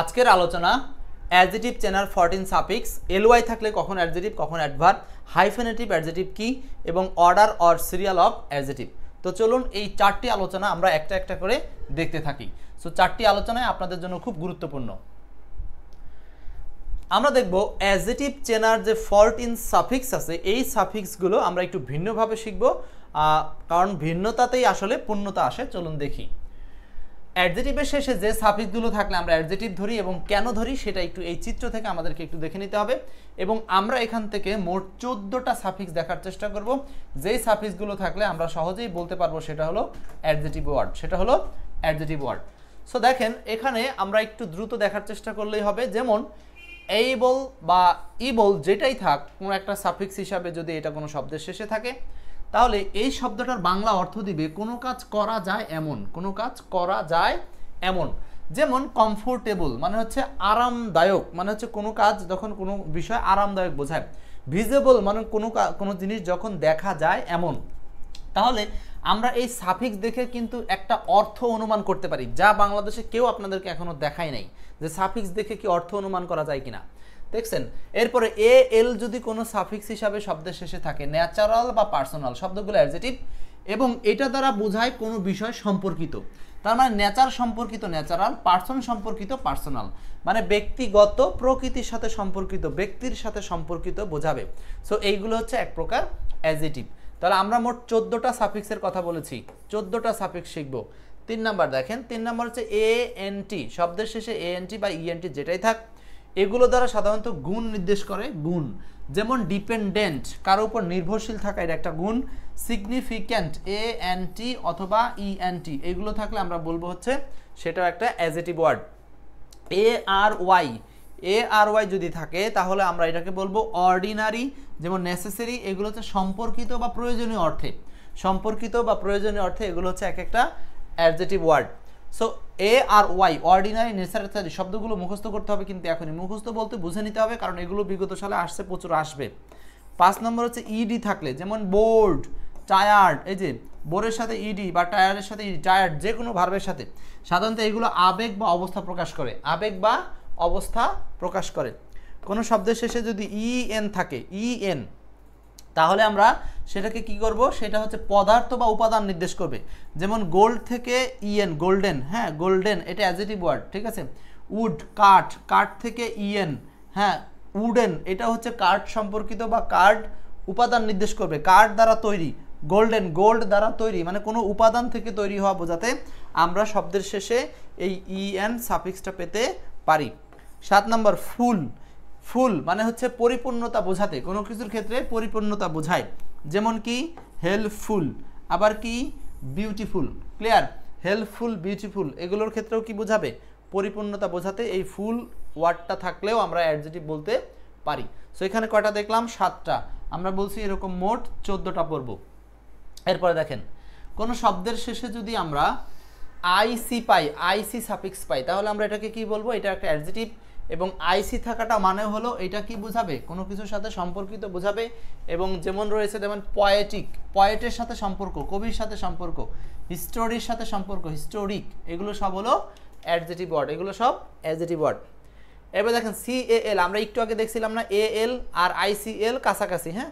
আজকের আলোচনা অ্যাডজেটিভ চেনার 14 সাফিক্স, এলওয়াই থাকলে কখন অ্যাডজেটিভ কখন অ্যাডভার্ব, হাইফেনেটিভ অ্যাডজেটিভ কি এবং order or serial of adjective. তো চলুন এই চারটি আলোচনা আমরা একটা একটা করে দেখতে থাকি। সো চারটি আলোচনায় আপনাদের জন্য খুব গুরুত্বপূর্ণ। আমরা দেখব অ্যাডজেটিভ চেনার যে 14 সাফিক্স আছে এই সাফিক্সগুলো আমরা একটু ভিন্নভাবে শিখব, কারণ ভিন্নতাতেই আসলে পূর্ণতা আসে। চলুন দেখি। অ্যাডজেটিভের শেষে যে সাফিক্সগুলো থাকলে আমরা অ্যাডজেটিভ ধরি এবং কেন ধরি সেটা একটু এই চিত্র থেকে আমাদেরকে একটু দেখে নিতে হবে। এবং আমরা এখান থেকে মোট 14টা সাফিক্স দেখার চেষ্টা করব, যেই সাফিক্সগুলো থাকলে আমরা সহজেই বলতে পারবো সেটা হলো অ্যাডজেটিভ ওয়ার্ড, সেটা হলো অ্যাডজেটিভ ওয়ার্ড। সো দেখেন এখানে আমরা একটু দ্রুত দেখার চেষ্টা করলেই হবে। যেমন এইবল বা ইবল যেটাই থাক, কোনো একটা সাফিক্স হিসাবে যদি এটা কোনো শব্দের শেষে থাকে তাহলে এই শব্দটার বাংলা অর্থ দিবে কোনো কাজ করা যায় এমন, কোনো কাজ করা যায় এমন। যেমন কমফোর্টেবল মানে হচ্ছে আরামদায়ক, মানে হচ্ছে কোনো কাজ যখন কোনো বিষয় আরামদায়ক বোঝায়। ভিজিবল মানে কোনো জিনিস যখন দেখা যায় এমন। তাহলে আমরা এই সাফিক্স দেখে কিন্তু একটা অর্থ অনুমান করতে পারি, যা বাংলাদেশে কেউ আপনাদেরকে এখনো দেখায় নাই, যে সাফিক্স দেখে কি অর্থ অনুমান করা যায় কিনা। দেখছেন, এরপরে এ এল যদি কোনো সাফিক্স হিসাবে শব্দের শেষে থাকে, ন্যাচারাল বা পার্সোনাল শব্দগুলো অ্যাডজেটিভ এবং এটা দ্বারা বোঝায় কোনো বিষয় সম্পর্কিত। তার মানে নেচার সম্পর্কিত ন্যাচারাল, পার্সন সম্পর্কিত পার্সোনাল, মানে ব্যক্তিগত প্রকৃতির সাথে সম্পর্কিত, ব্যক্তির সাথে সম্পর্কিত বোঝাবে। সো এইগুলো হচ্ছে এক প্রকার অ্যাডজেটিভ। তাহলে আমরা মোট 14টা সাফিক্সের কথা বলেছি, 14টা সাফিক্স শিখব। 3 নাম্বার দেখেন, 3 নাম্বার হচ্ছে এ এন টি, শব্দের শেষে এ এন টি বা ইএনটি যেটাই থাক, এগুলো দ্বারা সাধারণত গুণ নির্দেশ করে। গুণ যেমন ডিপেন্ডেন্ট, কারো উপর নির্ভরশীল থাকা, এটা একটা গুণ। সিগনিফিক্যান্ট এ এন টি অথবা ই এন টি, এগুলো থাকলে আমরা বলবো হচ্ছে সেটাও একটা অ্যাডজেটিভ ওয়ার্ড। এ আর ওয়াই যদি থাকে তাহলে আমরা এটাকে বলবো অর্ডিনারি। যেমন নেসেসারি, এগুলো হচ্ছে সম্পর্কিত বা প্রয়োজনীয় অর্থে, সম্পর্কিত বা প্রয়োজনীয় অর্থে এগুলো হচ্ছে এক একটা অ্যাডজেটিভ ওয়ার্ড। সো এ আর ওয়াই, অর্ডিনারি, নেসেসারি শব্দগুলো মুখস্থ করতে হবে, কিন্তু এখনই মুখস্থ বলতে বুঝে নিতে হবে, কারণ এগুলো বিগত সালে আসছে, প্রচুর আসবে। 5 নম্বর হচ্ছে ইডি থাকলে, যেমন বোর্ড, টায়ার্ড, এই যে বোর্ডের সাথে ইডি বা টায়ারের সাথে ইডি, টায়ার্ড যে কোনো ভার্বের সাথে সাধারণত এগুলো আবেগ বা অবস্থা প্রকাশ করে, আবেগ বা অবস্থা প্রকাশ করে। কোনো শব্দের শেষে যদি ইএন থাকে, ইএন, তাহলে আমরা সেটাকে কি করব, সেটা হচ্ছে পদার্থ বা উপাদান নির্দেশ করবে। যেমন গোল্ড থেকে ইএন, গোল্ডেন, হ্যাঁ গোল্ডেন, এটা অ্যাডজেটিভ ওয়ার্ড, ঠিক আছে। উড, কাঠ, কাঠ থেকে ইএন, হ্যাঁ উডেন, এটা হচ্ছে কাঠ সম্পর্কিত বা কাঠ উপাদান নির্দেশ করবে, কাঠ দ্বারা তৈরি। গোল্ডেন, গোল্ড দ্বারা তৈরি, মানে কোনো উপাদান থেকে তৈরি হওয়া বোঝাতে আমরা শব্দের শেষে এই ইএন সাফিক্সটা পেতে পারি। 7 নম্বর ফুল, ফুল মানে হচ্ছে পরিপূর্ণতা বোঝাতে, কোনো কিছুর ক্ষেত্রে পরিপূর্ণতা বোঝায়। যেমন কি হেল্পফুল, আবার কি বিউটিফুল। ক্লিয়ার? হেল্পফুল, বিউটিফুল এগুলোর ক্ষেত্রেও কি বোঝাবে, পরিপূর্ণতা বোঝাতে এই ফুল ওয়ার্ডটা থাকলেও আমরা অ্যাডজেটিভ বলতে পারি। সো এখানে কয়টা দেখলাম, 7টা। আমরা বলছি এরকম মোট 14টা পড়ব। এরপরে দেখেন, কোনো শব্দের শেষে যদি আমরা আইসি পাই, আইসি সাফিক্স পাই, তাহলে আমরা এটাকে কি বলবো, এটা একটা অ্যাডজেটিভ। এবং আইসি থাকাটা মানে হলো এটা কি বোঝাবে, কোনো কিছুর সাথে সম্পর্কিত বোঝাবে। এবং যেমন রয়েছে, যেমন পয়েটিক, পয়েটের সাথে সম্পর্ক, কবির সাথে সম্পর্ক, হিস্টোরির সাথে সম্পর্ক, হিস্টোরিক, এগুলো সব হলো অ্যাডজেটিভ ওয়ার্ড, এগুলো সব অ্যাডজেটিভ ওয়ার্ড। এবার দেখেন সিএএল, আমরা একটু আগে দেখছিলাম না, এএল আর আইসিএল কাছাকাছি, হ্যাঁ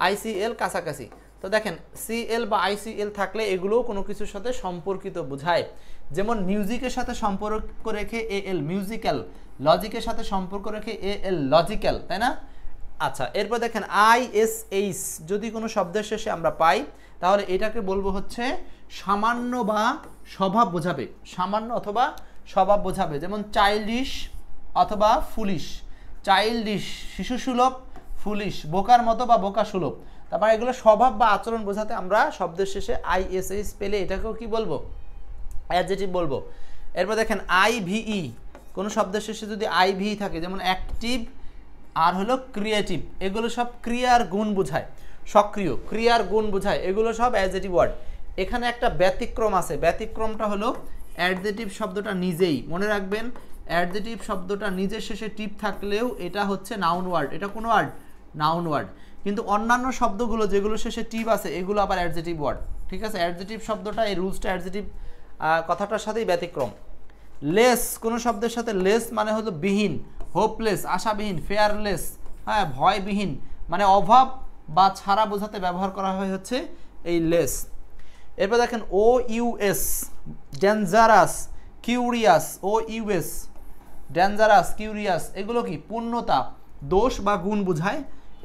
আইসিএল কাছাকাছি। তো দেখেন সিএল বা আইসিএল থাকলে এগুলোও কোনো কিছুর সাথে সম্পর্কিত বোঝায়। যেমন মিউজিকের সাথে সম্পর্ক রেখে এএল মিউজিক্যাল, লজিকের সাথে সম্পর্ক রেখে এএল লজিক্যাল, তাই না? আচ্ছা, এরপর দেখেন আইএসএইচ যদি কোনো শব্দের শেষে আমরা পাই তাহলে এটাকে বলবো হচ্ছে সামান্য বা স্বভাব বোঝাবে, সামান্য অথবা স্বভাব বোঝাবে। যেমন চাইল্ডিশ অথবা ফুলিশ, চাইল্ডিশ শিশুসুলভ, ফুলিশ বোকার মতো বা বোকা সুলভ। তারপর এগুলো স্বভাব বা আচরণ বোঝাতে আমরা শব্দের শেষে আইএসএইচ পেলে এটাকেও কি বলবো, অ্যাডজেটিভ বলবো। এরপর দেখেন আইভিই, কোনো শব্দের শেষে যদি আইভি থাকে, যেমন অ্যাক্টিভ আর হলো ক্রিয়েটিভ, এগুলো সব ক্রিয়ার গুণ বোঝায়, সক্রিয় ক্রিয়ার গুণ বোঝায়, এগুলো সব অ্যাডজেটিভ ওয়ার্ড। এখানে একটা ব্যতিক্রম আছে, ব্যতিক্রমটা হলো অ্যাডজেটিভ শব্দটা নিজেই, মনে রাখবেন অ্যাডজেটিভ শব্দটা নিজের শেষে টিপ থাকলেও এটা হচ্ছে নাউন ওয়ার্ড, এটা কোন ওয়ার্ড, নাউন ওয়ার্ড। কিন্তু অন্যান্য শব্দগুলো যেগুলো শেষে টিপ আছে এগুলো আবার অ্যাডজেটিভ ওয়ার্ড, ঠিক আছে। অ্যাডজেটিভ শব্দটা, এই রুলসটা অ্যাডজেটিভ কথাটার সাথেই ব্যতিক্রম। লেস, কোনো শব্দের সাথে লেস মানে হলো বিহীন, হোপলেস আশাবিহীন, ফেয়ারলেস হ্যাঁ ভয়বিহীন, মানে অভাব বা ছাড়া বোঝাতে ব্যবহার করা হয় হচ্ছে এই লেস। এরপর দেখেন ও ইউএস, ডেঞ্জারাস, কিউরিয়াস, ও ইউএস, ডেঞ্জারাস, কিউরিয়াস, এগুলো কি পূর্ণতা, দোষ বা গুণ বোঝায়।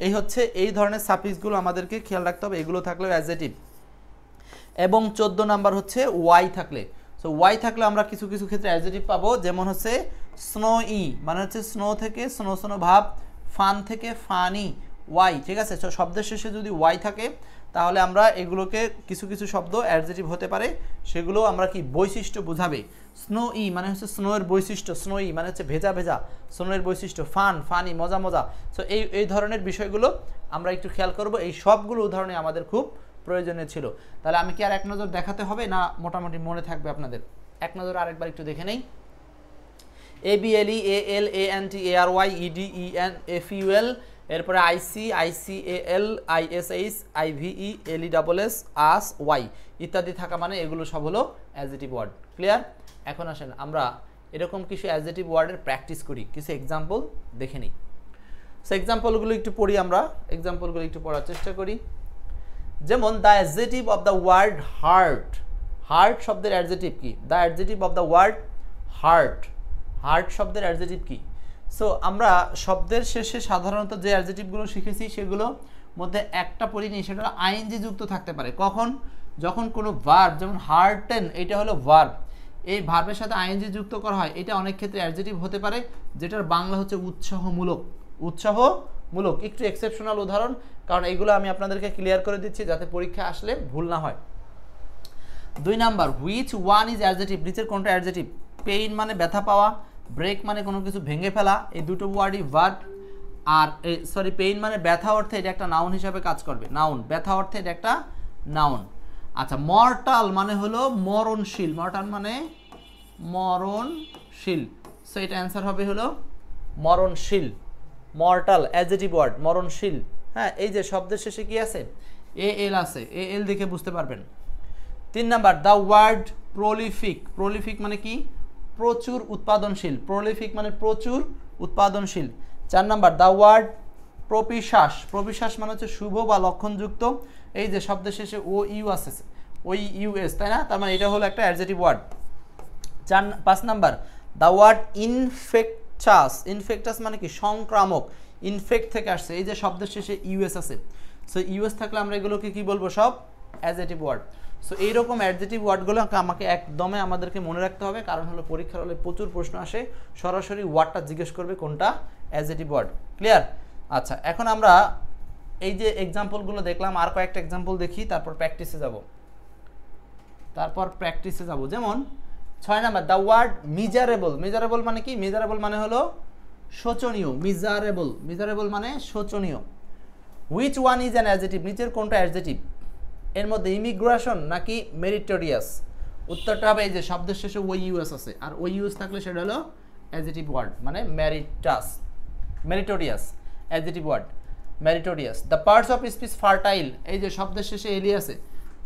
এই হচ্ছে এই ধরনের সাফিক্সগুলো আমাদেরকে খেয়াল রাখতে হবে, এগুলো থাকলেও অ্যাডজেটিভ। এবং 14 নাম্বার হচ্ছে ওয়াই থাকলে। সো ওয়াই থাকলে আমরা কিছু কিছু ক্ষেত্রে অ্যাডজেটিভ পাবো, যেমন হচ্ছে স্নো ই মানে হচ্ছে স্নো থেকে স্নো স্নো ভাব, ফান থেকে ফানি, ওয়াই, ঠিক আছে। শব্দের শেষে যদি ওয়াই থাকে তাহলে আমরা এগুলোকে কিছু কিছু শব্দ অ্যাডজেটিভ হতে পারে, সেগুলো আমরা কি বৈশিষ্ট্য বোঝাবে। স্নো ই মানে হচ্ছে স্নোয়ের বৈশিষ্ট্য, স্নো ই মানে হচ্ছে ভেজা ভেজা, স্নোয়ের বৈশিষ্ট্য, ফান ফানি মজা মজা। সো এই ধরনের বিষয়গুলো আমরা একটু খেয়াল করব, এই সবগুলো উদাহরণে আমাদের খুব প্রয়োজনীয় ছিল। তাহলে আমি কি আর এক নজর দেখাতে হবে না মোটামুটি মনে থাকবে আপনাদের? এক নজর আরেকবার একটু দেখে নেই। ABLE AL ANT ARY ED EN FUL, এরপরে IC ICAL ISH IVE LESS AS Y ইত্যাদি থাকা মানে এগুলো সব হলো অ্যাডজেটিভ ওয়ার্ড। ক্লিয়ার? এখন আসেন আমরা এরকম কিছু অ্যাডজেটিভ ওয়ার্ডের প্র্যাকটিস করি, কিছু এক্সাম্পল দেখে নিই। সো এক্সাম্পলগুলো একটু পড়ি, আমরা এক্সাম্পলগুলো একটু পড়ার চেষ্টা করি। যেমন the adjective of the word heart, heart শব্দের অ্যাডজেটিভ কি? The adjective of the word heart, heart শব্দের অ্যাডজেটিভ কি? সো আমরা শব্দের শেষে সাধারণত যে অ্যাডজেটিভগুলো শিখেছি সেগুলো মধ্যে একটা পড়িনি, সেটা হলো আইএনজি যুক্ত থাকতে পারে। কখন? যখন কোনো ভার্ব, যেমন হার্টেন, এটা হলো ভার্ব, এই ভার্বের সাথে আইএনজি যুক্ত করা হয়, এটা অনেক ক্ষেত্রে অ্যাডজেটিভ হতে পারে, যেটার বাংলা হচ্ছে উৎসাহমূলক। উৎসাহমূলক একটু এক্সেপশনাল উদাহরণ, কারণ এইগুলো আমি আপনাদেরকে ক্লিয়ার করে দিচ্ছি যাতে পরীক্ষা আসলে ভুল না হয়। 2 number, which one is adjective, নিচের কোনটা অ্যাডজেটিভ? পেইন মানে ব্যথা পাওয়া, ব্রেক মানে কোনো কিছু ভেঙে ফেলা, এই দুটো ওয়ার্ডই ভার্ব। আর সরি, পেইন মানে ব্যথা অর্থে এটা একটা নাউন হিসাবে কাজ করবে, নাউন, ব্যথা অর্থে এটা একটা নাউন। আচ্ছা, মর্টাল মানে হলো মরণশীল, মর্টাল মানে মরণশীল, সো এটা অ্যান্সার হবে হলো মরণশীল। মর্টাল অ্যাডজেটিভ ওয়ার্ড, মরণশীল। হ্যাঁ, এই যে শব্দের শেষে কি আছে? AL আছে, AL দেখে বুঝতে পারবেন। 3 number, the word prolific, prolific মানে কি? প্রচুর উৎপাদনশীল, প্রলিফিক মানে প্রচুর উৎপাদনশীল। 4 number, the word propitious, propitious মানে হচ্ছে শুভ বা লক্ষণযুক্ত, এই যে শব্দের শেষে OU আছে, OUS, তাই না? তার মানে এটা হলো একটা adjective word. 5 number, the word infectious, infectious মানে কি? সংক্রামক, ইনফেক্ট থেকে আসছে, এই যে শব্দের শেষে US আছে, সো US থাকলে আমরা এগুলোকে কি বলবো? সব অ্যাডজেটিভ ওয়ার্ড। সো এইরকম অ্যাডজেটিভ ওয়ার্ডগুলো আমাকে একদমই আমাদেরকে মনে রাখতে হবে, কারণ হলো পরীক্ষার হলে প্রচুর প্রশ্ন আসে, সরাসরি ওয়ার্ডটা জিজ্ঞেস করবে কোনটা অ্যাডজেটিভ ওয়ার্ড। ক্লিয়ার? আচ্ছা, এখন আমরা এই যে এক্সাম্পলগুলো দেখলাম, আর কয়েকটা এক্সাম্পল দেখি, তারপর প্র্যাকটিসে যাব। যেমন 6 number, the word miserable, miserable মানে কি? মিজারেবল মানে হলো শোচনীয়, মিজারেবল, মিজারেবল মানে শোচনীয়। Which one is an adjective, নিচের কোনটা অ্যাডজেটিভ? এর মধ্যে ইমিগ্রেশন নাকি মেরিটোরিয়াস? উত্তরটা হবে এই যে শব্দের শেষে OUS আছে, আর OUS থাকলে সেটা হলো অ্যাডজেটিভ ওয়ার্ড, মানে meritous, meritorious, adjective word meritorious. The parts of speech fertile, এই যে শব্দের শেষে এলি আছে,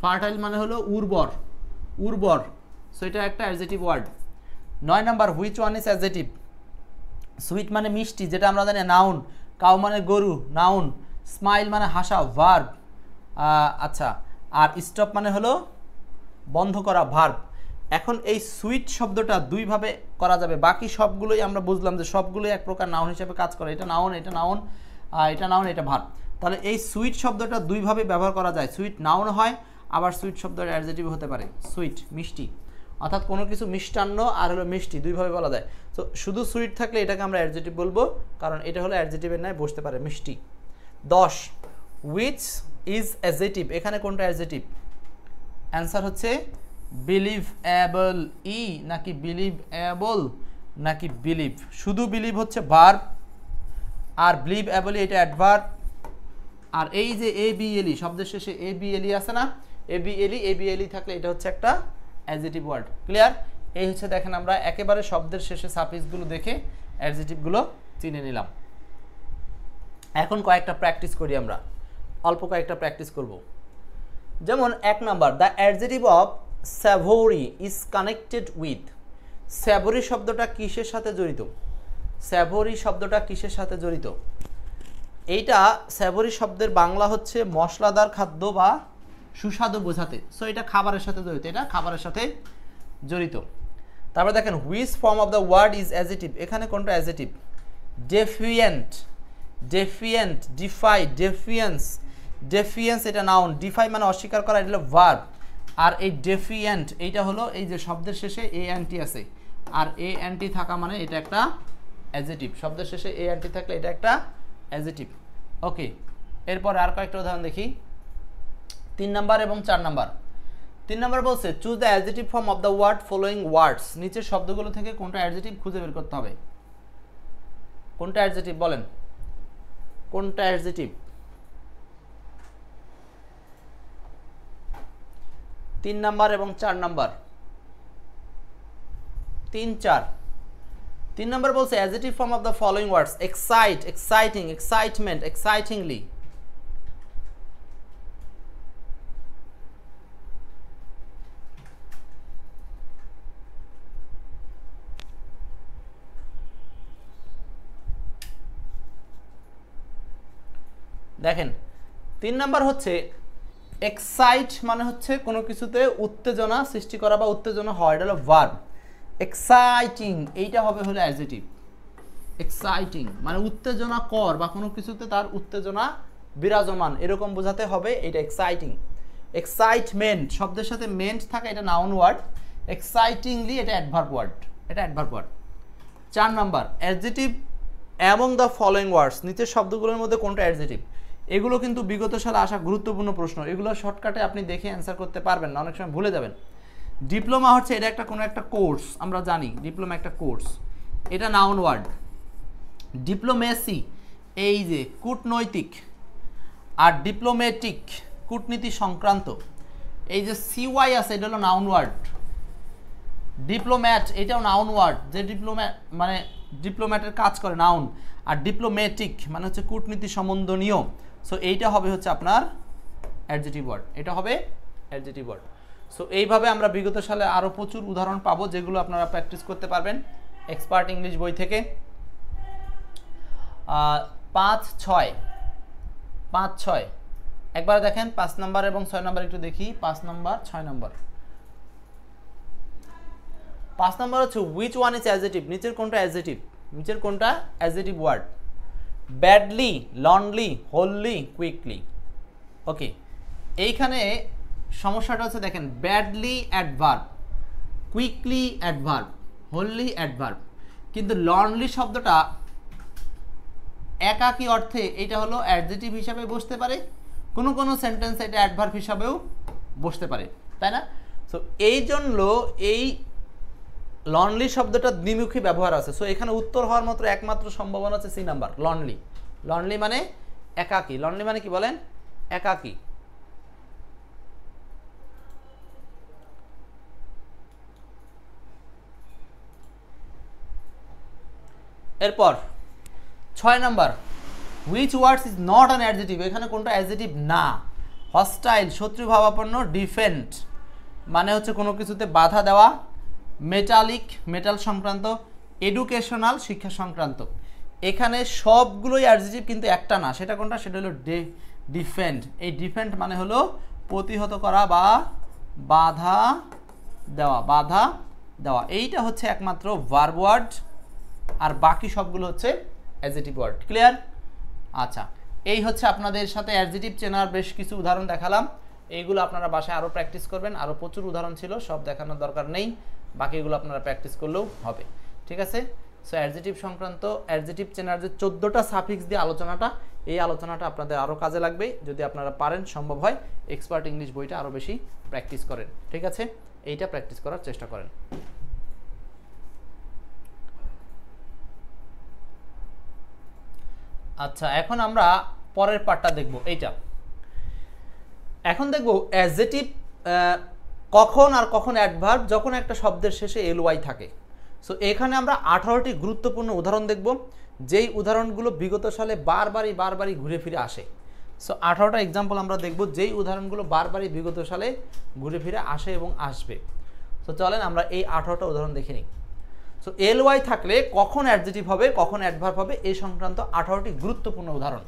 ফার্টাইল মানে হলো উর্বর, উর্বর, সো এটা একটা adjective word. 9 number, which one is adjective? Sweet মানে মিষ্টি, যেটা আমরা জানি নাউন, কাউ মানে গরু, নাউন, স্মাইল মানে হাসা, ভার্ব। আচ্ছা, আর স্টপ মানে হলো বন্ধ করা, ভার্ব। এখন এই সুইট শব্দটা দুইভাবে করা যাবে, বাকি সবগুলোই আমরা বুঝলাম যে সবগুলোই এক প্রকার নাউন হিসেবে কাজ করে, এটা নাউন, এটা নাউন, এটা নাউন, এটা ভার্ব। তাহলে এই সুইট শব্দটা দুইভাবে ব্যবহার করা যায়, সুইট নাউন হয়, আবার সুইট শব্দের অ্যাডজেটিভ হতে পারে, সুইট মিষ্টি, অর্থাৎ কোনো কিছু মিষ্টান্ন আর হলো মিষ্টি, দুইভাবে বলা যায়। তো শুধু সুইট থাকলে এটাকে আমরা অ্যাডজেটিভ বলবো, কারণ এটা হলো অ্যাডজেটিভের ন্যায় বসতে পারে, মিষ্টি। 10, হুইচ ইজ অ্যাডজেটিভ, এখানে কোনটা অ্যাডজেটিভ? অ্যান্সার হচ্ছে বিলিভএবল, ই নাকি বিলিভএবল নাকি বিলিভ? শুধু বিলিভ হচ্ছে ভার্ব, আর বিলিভএবল এটা অ্যাডভার্ব। আর এই যে ABLE শব্দের শেষে ABLE আছে না, ABLE থাকলে এটা হচ্ছে একটা অ্যাডজেটিভ ওয়ার্ড। ক্লিয়ার? এই হচ্ছে দেখেন আমরা একেবারে শব্দের শেষে সাফিক্সগুলো দেখে অ্যাডজেটিভগুলো চিনে নিলাম। এখন কয়েকটা প্র্যাকটিস করি, আমরা অল্প কয়েকটা প্র্যাকটিস করব। যেমন 1 number, the adjective of savoury is connected with, savoury শব্দটা কিসের সাথে জড়িত? স্যাভরি শব্দটা কিসের সাথে জড়িত? এইটা স্যাভরি শব্দের বাংলা হচ্ছে মশলাদার খাদ্য বা সুস্বাদু বোঝাতে। সো এটা খাবারের সাথে জড়িত, এটা খাবারের সাথে জড়িত। তারপর দেখেন which form of the word is adjective, এখানে কোনটা adjective? Defiant, defiant, defy, defiance, defiance এটা নাউন, ডিফাই মানে অস্বীকার করা, এটা হলো ভার্ব। আর এই ডেফিয়েন্ট এইটা হলো এই যে শব্দের শেষে এ এন টি আছে, আর এ এন টি থাকা মানে এটা একটা অ্যাডজেটিভ। শব্দের শেষে এ এন টি থাকলে এটা একটা অ্যাডজেটিভ। ওকে, এরপর আর কয়েকটা উদাহরণ দেখি। 3 নাম্বার এবং 4 নাম্বার। 3 নাম্বার বলছে choose the adjective form of the word following words, নিচের শব্দগুলো থেকে কোনটা অ্যাডজেটিভ খুঁজে বের করতে হবে। কোনটা অ্যাডজেটিভ বলেন, কোনটা অ্যাডজেটিভ? 3 নাম্বার এবং 4 নাম্বার। 3, 4। 3 নাম্বার বলছে adjective form of the following words excite, exciting, excitement, excitingly. দেখেন 3 নাম্বার হচ্ছে এক্সাইট মানে হচ্ছে কোনো কিছুতে উত্তেজনা সৃষ্টি করা বা উত্তেজনা হয়, এটা হলো ভার্ব। এক্সাইটিং এইটা হবে হলো অ্যাডজেটিভ। এক্সাইটিং মানে উত্তেজনা কর বা কোনো কিছুতে তার উত্তেজনা বিরাজমান এরকম বোঝাতে হবে, এটা এক্সাইটিং। এক্সাইটমেন্ট শব্দের সাথে মেন্ট থাকে, এটা নাউন ওয়ার্ড। এক্সাইটিংলি এটা অ্যাডভার্ব ওয়ার্ড, এটা adverb word. 4 number adjective among the following words, নিচের শব্দগুলোর মধ্যে কোনটা অ্যাডজেটিভ? এগুলো কিন্তু বিগত সালে আসা গুরুত্বপূর্ণ প্রশ্ন, এগুলো শর্টকাটে আপনি দেখে অ্যান্সার করতে পারবেন না, অনেক সময় ভুলে যাবেন। ডিপ্লোমা হচ্ছে এটা একটা কোনো একটা কোর্স, আমরা জানি ডিপ্লোমা একটা কোর্স, এটা নাউন ওয়ার্ড। ডিপ্লোমেসি এই যে কূটনৈতিক, আর ডিপ্লোমেটিক কূটনীতি সংক্রান্ত, এই যে সিওয়াই আছে এটা হলো নাউন ওয়ার্ড। ডিপ্লোম্যাট এটাও নাউন ওয়ার্ড, যে ডিপ্লোম্যাট মানে ডিপ্লোম্যাটের কাজ করে নাউন। আর ডিপ্লোমেটিক মানে হচ্ছে কূটনীতি সম্বন্ধনীয়। সো এইটা হবে হচ্ছে আপনার অ্যাডজেটিভ ওয়ার্ড, এটা হবে অ্যাডজেটিভ ওয়ার্ড। সো এইভাবে আমরা বিগত সালে আরও প্রচুর উদাহরণ পাবো যেগুলো আপনারা প্র্যাকটিস করতে পারবেন এক্সপার্ট ইংলিশ বই থেকে। 5, 6, 5, 6 একবার দেখেন। 5 নাম্বার এবং 6 নাম্বার একটু দেখি। 5 নাম্বার 6 নাম্বার। 5 নাম্বার হচ্ছে হুইচ ওয়ান ইজ অ্যাডজেটিভ, নিচের কোনটা অ্যাডজেটিভ? নিচের কোনটা adjective word? Badly, lonely, wholly, quickly. Okay, এইখানে সমস্যাটা হচ্ছে দেখেন badly adverb, quickly adverb, wholly adverb, কিন্তু লনলি শব্দটা একাকী অর্থে এটা হলো অ্যাডজেটিভ হিসাবে বসতে পারে, কোনো কোনো সেন্টেন্সে এটা অ্যাডভার্ব হিসাবেও বসতে পারে, তাই না? সো এই জন্য এই লনলি শব্দটা দ্বিমুখী ব্যবহার আছে। সো এখানে উত্তর হওয়ার মাত্র একমাত্র সম্ভাবনা হচ্ছে সি নাম্বার, লনলি। লনলি মানে একাকী। লনলি মানে কি বলেন? একাকী। এরপর 6 number which words is not an adjective, এখানে কোনটা অ্যাডজেটিভ না? হস্টাইল শত্রুভাবাপন্ন, ডিফেন্ড মানে হচ্ছে কোনো কিছুতে বাধা দেওয়া, মেটালিক মেটাল সংক্রান্ত, এডুকেশনাল শিক্ষা সংক্রান্ত। এখানে সবগুলোই অ্যাডজেটিভ কিন্তু একটা না, সেটা কোনটা? সেটা হলো ডিফেন্ড। এই ডিফেন্ড মানে হলো প্রতিহত করা বা বাধা দেওয়া, বাধা দেওয়া। এইটা হচ্ছে একমাত্র ভার্ব ওয়ার্ড, আর বাকি সবগুলো হচ্ছে অ্যাডজেটিভ ওয়ার্ড। ক্লিয়ার? আচ্ছা, এই হচ্ছে আপনাদের সাথে অ্যাডজেটিভ চেনার বেশ কিছু উদাহরণ দেখালাম। এইগুলো আপনারা বাসায় আরও প্র্যাকটিস করবেন, আরও প্রচুর উদাহরণ ছিল, সব দেখানোর দরকার নেই, বাকিগুলো আপনারা প্র্যাকটিস করলেও হবে। ঠিক আছে? সো অ্যাডজেটিভ সংক্রান্ত অ্যাডজেটিভ চেনার যে 14টা সাফিক্স দিয়ে আলোচনাটা, এই আলোচনাটা আপনাদের আরও কাজে লাগবে যদি আপনারা পারেন, সম্ভব হয় এক্সপার্ট ইংলিশ বইটা আরও বেশি প্র্যাকটিস করেন। ঠিক আছে? এইটা প্র্যাকটিস করার চেষ্টা করেন। আচ্ছা, এখন আমরা পরের পার্টটা দেখব। এইটা এখন দেখব অ্যাডজেটিভ কখন আর কখন অ্যাডভার্ব, যখন একটা শব্দের শেষে এলওয়াই থাকে। সো এখানে আমরা 18টি গুরুত্বপূর্ণ উদাহরণ দেখব, যেই উদাহরণগুলো বিগত সালে বারবারই ঘুরে ফিরে আসে। সো 18টা এক্সাম্পল আমরা দেখব, যেই উদাহরণগুলো বারবারই বিগত সালে ঘুরে ফিরে আসে এবং আসবে। তো চলেন আমরা এই 18টা উদাহরণ দেখে নিই। সো এল ওয়াই থাকলে কখন অ্যাডজেটিভ হবে, কখন অ্যাডভার্ব হবে, এই সংক্রান্ত 18টি গুরুত্বপূর্ণ উদাহরণ।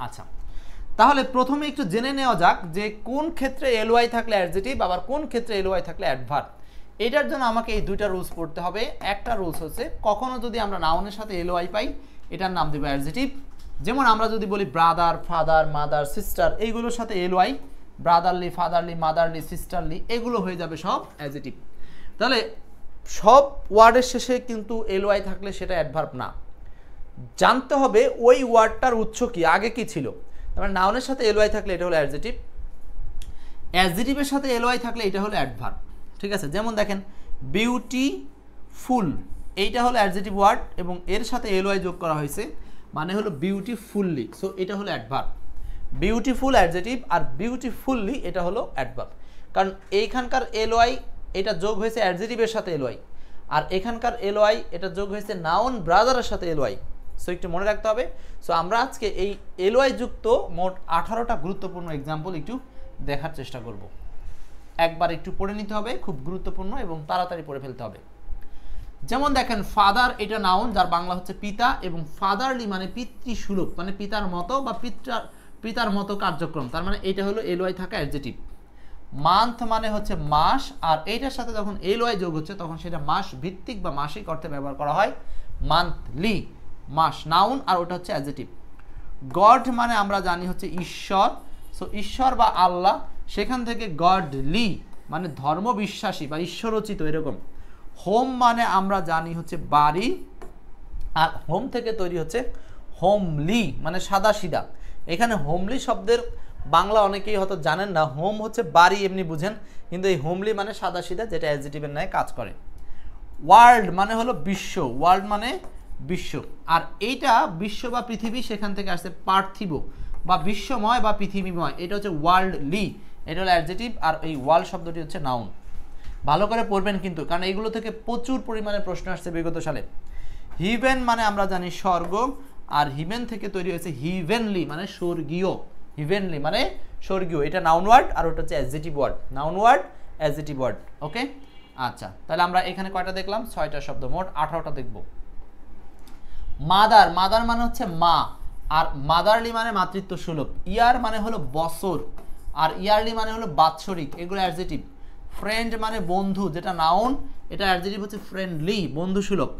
আচ্ছা, তাহলে প্রথমে একটু জেনে নেওয়া যাক যে কোন ক্ষেত্রে এল ওয়াই থাকলে অ্যাডজেটিভ, আবার কোন ক্ষেত্রে এল ওয়াই থাকলে অ্যাডভার্ব। এটার জন্য আমাকে এই দুইটা রুলস পড়তে হবে। একটা রুলস হচ্ছে, কখনো যদি আমরা নাউনের সাথে এল ওয়াই পাই, এটার নাম দেবো অ্যাডজেটিভ। যেমন আমরা যদি বলি ব্রাদার, ফাদার, মাদার, সিস্টার, এইগুলোর সাথে L Y, brotherly, fatherly, motherly, sisterly, এগুলো হয়ে যাবে সব অ্যাডজেটিভ। তাহলে সব ওয়ার্ডের শেষে কিন্তু এল ওয়াই থাকলে সেটা অ্যাডভার্ব না। জানতে হবে ওই ওয়ার্ডটার উৎস কি, আগে কি ছিল। তারপরে নাউনের সাথে এল ওয়াই থাকলে এটা হলো অ্যাডজেটিভ, অ্যাডজেটিভের সাথে এল ওয়াই থাকলে এটা হলো অ্যাডভার্ব। ঠিক আছে, যেমন দেখেন বিউটিফুল, এইটা হলো অ্যাডজেটিভ ওয়ার্ড এবং এর সাথে এল ওয়াই যোগ করা হয়েছে, মানে হলো বিউটিফুললি। সো এটা হলো অ্যাডভার্ব। বিউটিফুল অ্যাডজেটিভ আর বিউটিফুললি এটা হলো অ্যাডভার্ব। কারণ এইখানকার এল ওয়াই এটা যোগ হয়েছে অ্যাডজেটিভের সাথে এল ওয়াই, আর এখানকার এল ওয়াই এটা যোগ হয়েছে নাউন ব্রাদারের সাথে এল ওয়াই। সো একটু মনে রাখতে হবে। সো আমরা আজকে এই এল ওয়াই যুক্ত মোট 18টা গুরুত্বপূর্ণ এক্সাম্পল একটু দেখার চেষ্টা করব। একবার একটু পড়ে নিতে হবে, খুব গুরুত্বপূর্ণ এবং তাড়াতাড়ি পড়ে ফেলতে হবে। যেমন দেখেন ফাদার, এটা নাউন যার বাংলা হচ্ছে পিতা, এবং ফাদারলি মানে পিতৃসুলভ, মানে পিতার মতো বা পিতার মতো কার্যক্রম, তার মানে এটা হলো এল ওয়াই থাকা অ্যাডজেটিভ। মান্থ মানে হচ্ছে মাস, আর এইটার সাথে যখন এল ওয়াই যোগ হচ্ছে তখন সেটা মাস ভিত্তিক বা মাসিক অর্থে ব্যবহার করা হয়। মান্থলি, মাস নাউন, আর ওটা হচ্ছে অ্যাডজেটিভ। গড মানে আমরা জানি হচ্ছে ঈশ্বর, সো ঈশ্বর বা আল্লাহ, সেখান থেকে গডলি মানে ধর্ম বিশ্বাসী বা ঈশ্বরোচিত এরকম। হোম মানে আমরা জানি হচ্ছে বাড়ি, আর হোম থেকে তৈরি হচ্ছে হোমলি মানে সাদা সিধা। এখানে হোমলি শব্দের বাংলা অনেকেই হয়তো জানেন না, হোম হচ্ছে বাড়ি এমনি বুঝেন, কিন্তু এই হোমলি মানে সাদা সিধা, যেটা অ্যাডজেটিভের ন্যায় কাজ করে। ওয়ার্ল্ড মানে হলো বিশ্ব, ওয়ার্ল্ড মানে বিশ্ব, আর এইটা বিশ্ব বা পৃথিবী, সেখান থেকে আসছে পার্থিব বা বিশ্বময় বা পৃথিবীময়, এটা হচ্ছে ওয়ার্ল্ডলি, এটা হলো অ্যাডজেটিভ, আর এই ওয়ার্ল্ড শব্দটি হচ্ছে নাউন। ভালো করে পড়বেন কিন্তু, কারণ এইগুলো থেকে প্রচুর পরিমাণে প্রশ্ন আসছে বিগত সালে। হিভেন মানে আমরা জানি স্বর্গ, আর হিভেন থেকে তৈরি হয়েছে হিভেনলি মানে স্বর্গীয়। হিভেনলি মানে স্বর্গীয়, এটা নাউন ওয়ার্ড, আর ওটা হচ্ছে adjective word. Noun word, adjective word. Okay, আচ্ছা, তাহলে আমরা এখানে কয়টা দেখলাম? 6টা শব্দ, মোট 18টা দেখব। মাদার, মাদার মানে হচ্ছে মা, আর মাদারলি মানে মাতৃত্ব সুলভ। ইয়ার মানে হলো বছর, আর ইয়ারলি মানে হলো বাৎসরিক, এগুলো অ্যাডজেটিভ। ফ্রেন্ড মানে বন্ধু, যেটা নাউন, এটা অ্যাডজেটিভ হচ্ছে ফ্রেন্ডলি, বন্ধু সুলভ।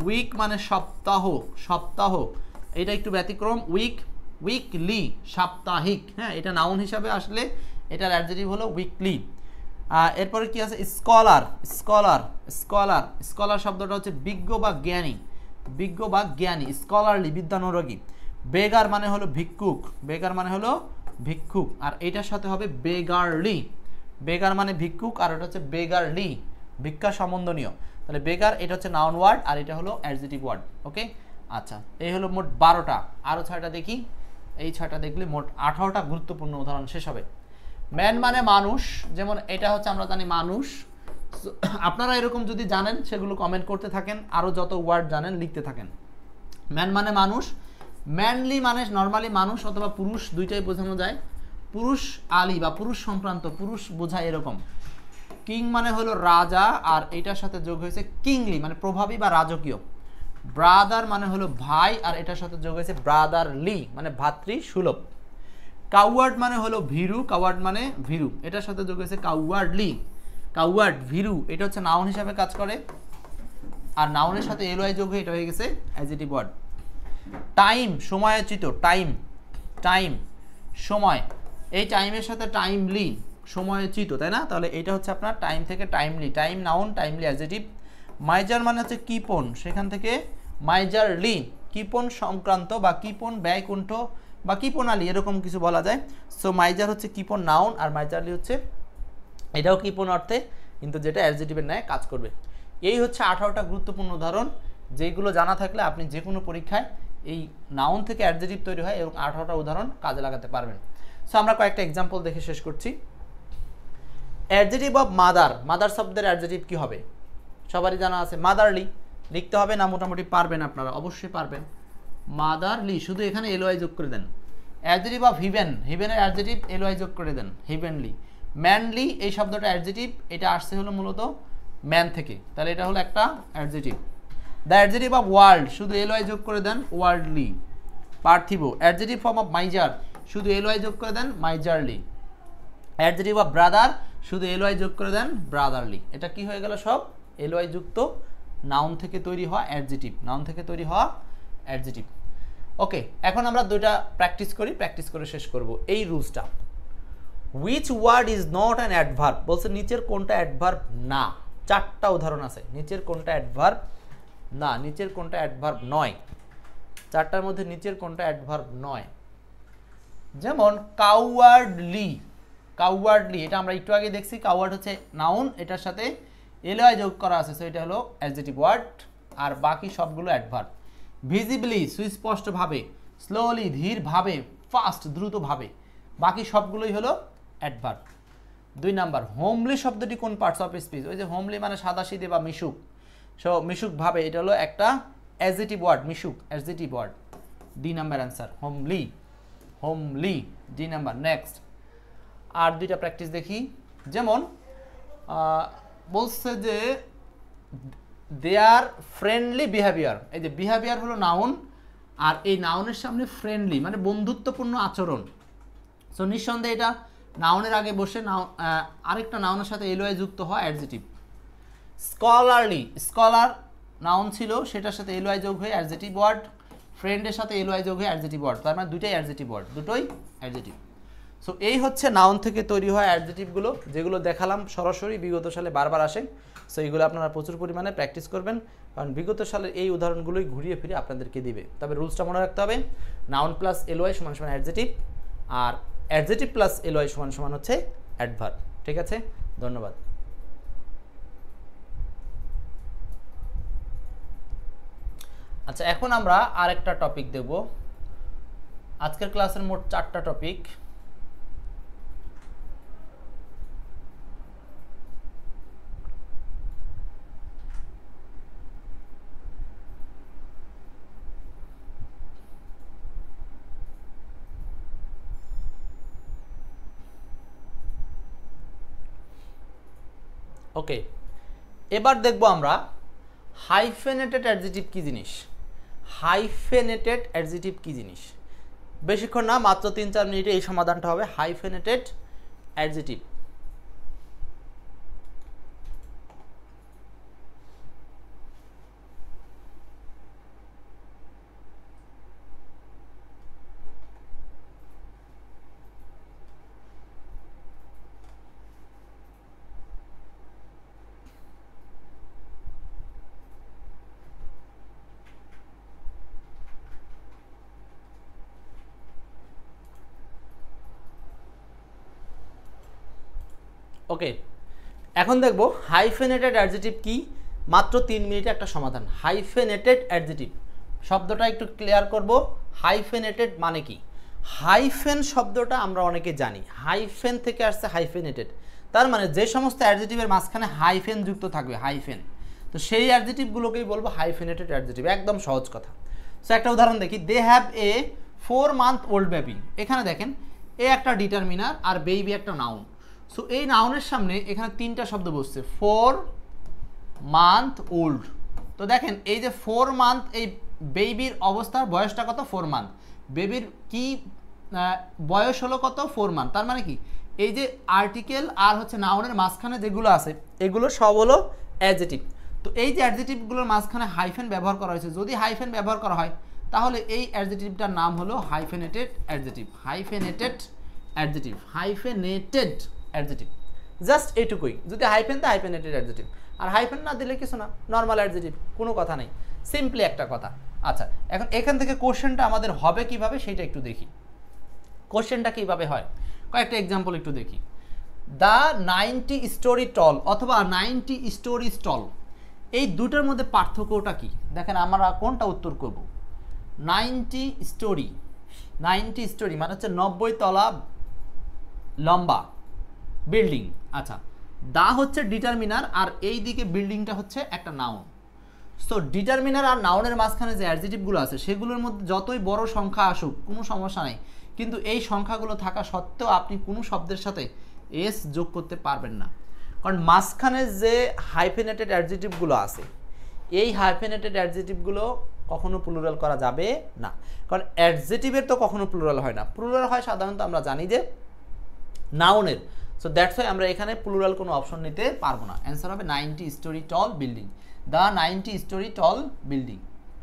উইক মানে সপ্তাহ, সপ্তাহ, এটা একটু ব্যতিক্রম। উইকলি সাপ্তাহিক, হ্যাঁ, এটা নাউন হিসাবে আসলে এটার অ্যাডজেটিভ হলো উইকলি। এরপরে কি আছে? স্কলার, স্কলার, স্কলার, স্কলার শব্দটা হচ্ছে বিজ্ঞ বা জ্ঞানী, বিজ্ঞ বা জ্ঞানী, স্কলারলি বিদ্যানুরাগী। বেগার মানে হলো ভিক্ষুক, বেগার মানে হলো ভিক্ষুক, আর এটার সাথে হবে বেগারলি। বেগার মানে ভিক্ষুক, আর এটা হচ্ছে বেগারলি, ভিক্ষা সম্বন্ধনীয়। তাহলে বেগার এটা হচ্ছে নাউন ওয়ার্ড, আর এটা হলো অ্যাডজেটিভ ওয়ার্ড। ওকে, আচ্ছা, এই হলো মোট 12টা, আরও 6টা দেখি। এই 6টা দেখলে মোট 18টা গুরুত্বপূর্ণ উদাহরণ শেষ হবে। ম্যান মানে মানুষ, যেমন এটা হচ্ছে আমরা জানি মানুষ। আপনারা এরকম যদি জানেন সেগুলো কমেন্ট করতে থাকেন, আরও যত ওয়ার্ড জানেন লিখতে থাকেন। ম্যান মানে মানুষ। ম্যানলি মানে নর্মালি মানুষ অথবা পুরুষ, দুইটাই বোঝানো যায়। পুরুষ আলি বা পুরুষ সংক্রান্ত, পুরুষ বোঝায় এরকম। কিং মানে হলো রাজা, আর এটার সাথে যোগ হয়েছে কিংলি মানে প্রভাবী বা রাজকীয়। ব্রাদার মানে হলো ভাই, আর এটার সাথে যোগ হয়েছে ব্রাদারলি মানে ভাতৃ সুলভ। কাউয়ার্ড মানে হলো ভীরু, কাউয়ার্ড মানে ভীরু, এটার সাথে যোগ হয়েছে কাউয়ার্ডলি, কাউয়ার্ড ভীরু, এটা হচ্ছে নাউন হিসাবে কাজ করে, আর নাউনের সাথে এল ওয়াই যোগ হয়ে এটা হয়ে গেছে অ্যাডজেটিভ ওয়ার্ড। টাইম সময়োচিত, টাইম, টাইম সময়, এই টাইমের সাথে টাইমলি সময়োচিত, তাই না? তাহলে এটা হচ্ছে আপনার টাইম থেকে timely, time noun, timely adjective. Miser মানে হচ্ছে কিপন, সেখান থেকে মাইজারলি কিপন সংক্রান্ত বা কিপন ব্যয়কুণ্ঠ বা কিপনালি এরকম কিছু বলা যায়। সো মাইজার হচ্ছে কিপন নাউন, আর মাইজারলি হচ্ছে এটাও কিপন অর্থে, কিন্তু যেটা অ্যাডজেটিভের ন্যায় কাজ করবে। এই হচ্ছে 18টা গুরুত্বপূর্ণ উদাহরণ, যেগুলো জানা থাকলে আপনি যে কোনো পরীক্ষায় এই নাউন থেকে অ্যাডজেটিভ তৈরি হয় এবং 18টা উদাহরণ কাজে লাগাতে পারবেন। সো আমরা কয়েকটা এক্সাম্পল দেখে শেষ করছি। অ্যাডজেটিভ অফ মাদার, মাদার শব্দের অ্যাডজেটিভ কি হবে? সবারই জানা আছে, মাদারলি। লিখতে হবে না? মোটামুটি পারবেন আপনারা, অবশ্যই পারবেন। মাদারলি, শুধু এখানে এলওয়াই যোগ করে দেন। অ্যাডজেটিভ অফ হিভেন, হিভেনের অ্যাডজেটিভ এলওয়াই যোগ করে দেন, হিভেনলি। ম্যানলি এই শব্দটা অ্যাডজেটিভ, এটা আসছে হলো মূলত ম্যান থেকে, তাহলে এটা হলো একটা adjective. The adjective of world, শুধু এলওয়াই যোগ করে দেন ওয়ার্ল্ডলি। পার্থিব, অ্যাডজেটিভ ফর্ম অফ মাইজার, শুধু এলওয়াই যোগ করে দেন মাইজারলি। অ্যাডজেটিভ অফ ব্রাদার, শুধু এলওয়াই যোগ করে দেন ব্রাদারলি। এটা কি হয়ে গেল? সব এলওয়াই যুক্ত নাউন থেকে তৈরি হওয়া অ্যাডজেটিভ, নাউন থেকে তৈরি হওয়া অ্যাডজেটিভ। ওকে, এখন আমরা দুইটা প্র্যাকটিস করি, প্র্যাকটিস করে শেষ করব এই রুলসটা। Which word is not an adverb, বলছে নিচের কোনটা অ্যাডভার্ব না। চারটা উদাহরণ আছে, নিচের কোনটা অ্যাডভার্ব না, নিচের কোনটা অ্যাডভার্ব নয়। চারটার মধ্যে নিচের কোনটা অ্যাডভার্ব নয়। যেমন কাউয়ার্ডলি, কাউয়ার্ডলি এটা আমরা একটু আগে দেখছি, কাউয়ার্ড হচ্ছে নাউন, এটার সাথে এলওয়াই যোগ করা আছে, সো এটা হলো অ্যাডজেটিভ ওয়ার্ড, আর বাকি সবগুলো অ্যাডভার্ব। ভিজিবলি সুস্পষ্টভাবে, স্লোলি ধীরভাবে, ফাস্ট দ্রুতভাবে, বাকি সবগুলোই হলো অ্যাডভার্ব। 2 নাম্বার, হোমলি শব্দটি কোন পার্টস অফ স্পিচ? ওই যে হোমলি মানে সাদাসিধে বা মিশুক, সো মিশুক ভাবে, এটা হলো একটা অ্যাডজেটিভ ওয়ার্ড, মিশুক adjective word. D number answer, homely, homely, D number. Next আর দুইটা প্র্যাকটিস দেখি। যেমন বলছে যে দেয়ার ফ্রেন্ডলি বিহেভিয়ার, এই যে বিহেভিয়ার হলো নাউন, আর এই নাউনের সামনে ফ্রেন্ডলি মানে বন্ধুত্বপূর্ণ আচরণ। সো নিঃসন্দেহে এটা নাউনের আগে বসে আরেকটা নাউনের সাথে এলওয়াই যুক্ত হওয়া অ্যাডজেটিভ। স্কলারলি, স্কলার নাউন ছিল, সেটার সাথে এলওয়াই যোগ হয়ে অ্যাডজেটিভ ওয়ার্ড। ফ্রেন্ডের সাথে এলওয়াই যোগ হয়ে অ্যাডজেটিভ ওয়ার্ড, তার মানে দুটোই অ্যাডজেটিভ ওয়ার্ড, দুটোই অ্যাডজেটিভ। সো এই হচ্ছে নাউন থেকে তৈরি হওয়া অ্যাডজেটিভগুলো, যেগুলো দেখালাম সরাসরি বিগত সালে বারবার আসে। সো এইগুলো আপনারা প্রচুর পরিমাণে প্র্যাকটিস করবেন, কারণ বিগত সালের এই উদাহরণগুলোই ঘুরিয়ে ফিরে আপনাদেরকে দিবে। তবে রুলসটা মনে রাখতে হবে, নাউন প্লাস এলওয়াই সমান সমান অ্যাডজেটিভ, আর অ্যাডজেটিভ প্লাস এলওয়াই সমান সমান হচ্ছে অ্যাডভার্ব। ঠিক আছে, ধন্যবাদ। আচ্ছা, এখন আমরা আরেকটা টপিক দেখব। আজকের ক্লাসের মোট 4টা টপিক। ওকে, এবার দেখব আমরা হাইফেনেটেড অ্যাডজেটিভ কি জিনিস। হাইফেনেটেড অ্যাডজেটিভ কি জিনিস? বেশিক্ষণ না, মাত্র 3-4 মিনিটে এই সমাধানটা হবে। হাইফেনেটেড অ্যাডজেটিভ, ওকে, এখন দেখব হাইফেনেটেড অ্যাডজেটিভ কি। মাত্র 3 মিনিটে একটা সমাধান। হাইফেনেটেড অ্যাডজেটিভ শব্দটা একটু ক্লিয়ার করব। হাইফেনেটেড মানে কি? হাইফেন শব্দটা আমরা অনেকে জানি, হাইফেন থেকে আসছে হাইফেনেটেড, তার মানে যে সমস্ত অ্যাডজেটিভের মাঝখানে হাইফেন যুক্ত থাকবে, হাইফেন, তো সেই অ্যাডজেটিভগুলোকেই বলবো হাইফেনেটেড অ্যাডজেটিভ। একদম সহজ কথা। সো একটা উদাহরণ দেখি, they have a 4-month-old baby. এখানে দেখেন এ একটা ডিটারমিনার আর বেবি একটা নাউন। সো এই নাউনের সামনে এখানে 3টা শব্দ বসছে, 4-month-old। তো দেখেন এই যে 4 মান্থ, এই বেবির অবস্থার বয়সটা কত? 4 মান্থ। বেবির কি বয়স হলো কত? 4 মান্থ। তার মানে কি, এই যে আর্টিকেল আর হচ্ছে নাউনের মাঝখানে যেগুলো আছে এগুলো সব হলো অ্যাডজেটিভ। তো এই যে অ্যাডজেটিভগুলোর মাঝখানে হাইফেন ব্যবহার করা হয়েছে, যদি হাইফেন ব্যবহার করা হয় তাহলে এই অ্যাডজেটিভটার নাম হলো hyphenated adjective. Hyphenated adjective, hyphenated adjective, just এইটুকুই। যদি হাইফেন তো হাইফেনেটেড অ্যাডজেটিভ, আর হাইফেন না দিলে কিছু না, নর্মাল অ্যাডজেটিভ, কোনো কথা নেই, সিম্পলি একটা কথা। আচ্ছা, এখন এখান থেকে কোশ্চেনটা আমাদের হবে কিভাবে সেটা একটু দেখি। কোশ্চেনটা কিভাবে হয়, কয়েকটা এক্সাম্পল একটু দেখি। দ্য 90 স্টোরি টল অথবা 90 স্টোরিজ টল, এই দুটোর মধ্যে পার্থক্যটা কি? দেখেন আমরা কোনটা উত্তর করব। 90 স্টোরি, 90 স্টোরি মানে হচ্ছে 90 তলা লম্বা বিল্ডিং। আচ্ছা, দা হচ্ছে ডিটারমিনার আর এই দিকে বিল্ডিংটা হচ্ছে একটা নাউন। সো ডিটারমিনার আর নাউনের মাঝখানে যে অ্যাডজেটিভগুলো আছে সেগুলোর মধ্যে যতই বড় সংখ্যা আসুক কোনো সমস্যা নেই, কিন্তু এই সংখ্যাগুলো থাকা সত্ত্বেও আপনি কোনো শব্দের সাথে এস যোগ করতে পারবেন না। কারণ মাঝখানে যে হাইফেনেটেড অ্যাডজেটিভগুলো আছে এই হাইফেনেটেড অ্যাডজেটিভগুলো কখনো প্লুরাল করা যাবে না, কারণ অ্যাডজেটিভের তো কখনো প্লুরাল হয় না। প্লুরাল হয় সাধারণত আমরা জানি যে নাউনের। সো দ্যাটস ওয়াই আমরা এখানে প্লুরাল কোনো অপশন নিতে পারবো না। অ্যান্সার হবে 90 story ton building, the 90 story ton building.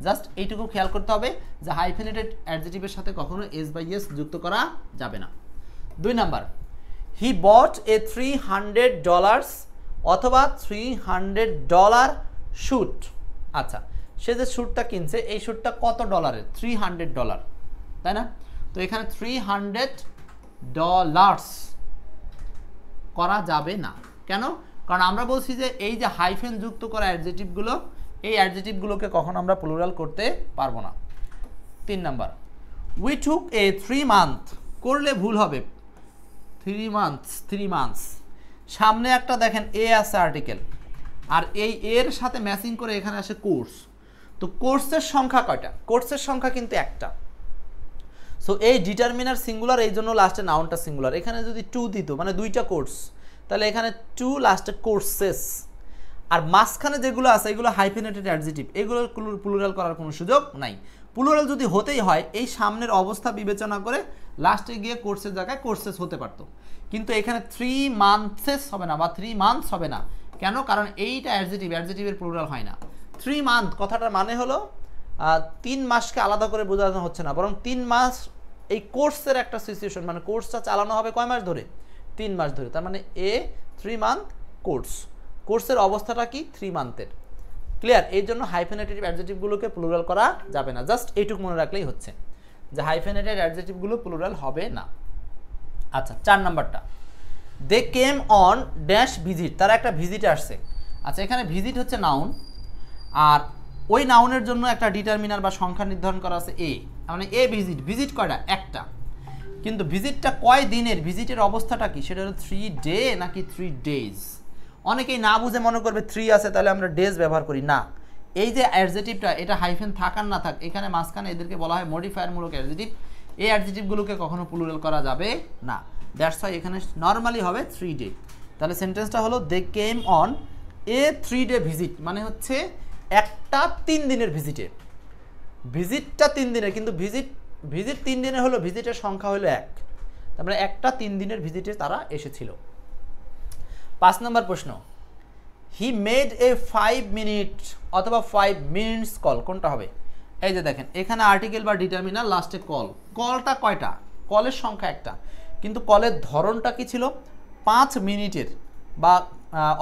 Just এইটুকু খেয়াল করতে হবে যে হাইফেনেটেড অ্যাডজেটিভের সাথে কখনো এস বাই এস যুক্ত করা যাবে না। 2 নাম্বার, হি বট এ $300 অথবা $300 শ্যুট। আচ্ছা, সে যে শ্যুটটা কিনছে এই শ্যুটটা কত ডলারের? $300, তাই না? তো এখানে $300 করা যাবে না। কেন? কারণ আমরা বলছি যে এই যে হাইফেন যুক্ত করা অ্যাডজেটিভগুলো, এই অ্যাডজেটিভগুলোকে কখনো আমরা প্লুরাল করতে পারবো না। 3 number, we took A 3 month করলে ভুল হবে। 3 মান্থস সামনে একটা দেখেন এ আছে আর্টিকেল, আর এই এর সাথে ম্যাচিং করে এখানে আসে কোর্স। তো কোর্সের সংখ্যা কয়টা? কোর্সের সংখ্যা কিন্তু একটা। সো এই ডিটারমিনার সিঙ্গুলার, এই জন্য লাস্টে নাউনটা সিঙ্গুলার। এখানে যদি 2 দিত মানে 2টা কোর্স, তাহলে এখানে 2 লাস্টে কোর্সেস। আর মাঝখানে যেগুলো আছে এগুলো হাইফেনেটেড অ্যাডজেটিভ, এগুলো প্লুরাল করার কোনো সুযোগ নাই। প্লুরাল যদি হতেই হয় এই সামনের অবস্থা বিবেচনা করে লাস্টে গিয়ে কোর্সের জায়গায় কোর্সেস হতে পারতো, কিন্তু এখানে 3 মান্থসেস হবে না বা 3 মান্থস হবে না। কেন? কারণ এইটা অ্যাডজেটিভের প্লুরাল হয় না। 3 মান্থ কথাটার মানে হলো 3 মাসকে আলাদা করে বোঝানো হচ্ছে না, বরং 3 মাস এই কোর্সের একটা সিচুয়েশন, মানে কোর্সটা চালানো হবে কয় মাস ধরে? 3 মাস ধরে। তার মানে এ 3 মান্থ কোর্সের অবস্থাটা কি? 3 মান্থের। ক্লিয়ার? এই জন্য হাইফেনেটেড অ্যাডজেটিভগুলোকে প্লুরাল করা যাবে না। জাস্ট এইটুকু মনে রাখলেই হচ্ছে যে হাইফেনেটেড অ্যাডজেটিভগুলো প্লুরাল হবে না। আচ্ছা, 4 নাম্বারটা, দে কেম অন ড্যাশ ভিজিট, তারা একটা ভিজিটে আসছে। আচ্ছা, এখানে ভিজিট হচ্ছে নাউন, আর ওই নাউনের জন্য একটা ডিটারমিনার বা সংখ্যা নির্ধারণ করা আছে এ, মানে এ ভিজিট কয়টা? একটা। কিন্তু ভিজিটটা কয় দিনের? ভিজিটের অবস্থাটা কি? সেটা হলো 3 ডে নাকি 3 ডেজ। অনেকেই না বুঝে মনে করবে 3 আছে তাহলে আমরা ডেজ ব্যবহার করি না। এই যে অ্যাডজেটিভটা, এটা হাইফেন থাক আর না থাক, এখানে মাঝখানে এদেরকে বলা হয় মডিফায়ারমূলক অ্যাডজেটিভ। এই অ্যাডজেটিভগুলোকে কখনো প্লুরাল করা যাবে না। দ্যাটস ওয়াই এখানে নর্মালি হবে 3 ডে। তাহলে সেন্টেন্সটা হলো they came on a 3 day visit, মানে হচ্ছে একটা 3 দিনের ভিজিটে। ভিজিটটা 3 দিনের, কিন্তু ভিজিট 3 দিনের হলো, ভিজিটের সংখ্যা হলো 1। তার মানে একটা 3 দিনের ভিজিটে তারা এসেছিল। 5 নম্বর প্রশ্ন, হি মেড এ 5 মিনিট অথবা 5 মিনিটস কল, কোনটা হবে? এই যে দেখেন এখানে আর্টিকেল বা ডিটারমিনার, লাস্টে কল। কলটা কয়টা? কলের সংখ্যা একটা, কিন্তু কলের ধরনটা কি ছিল? 5 মিনিটের, বা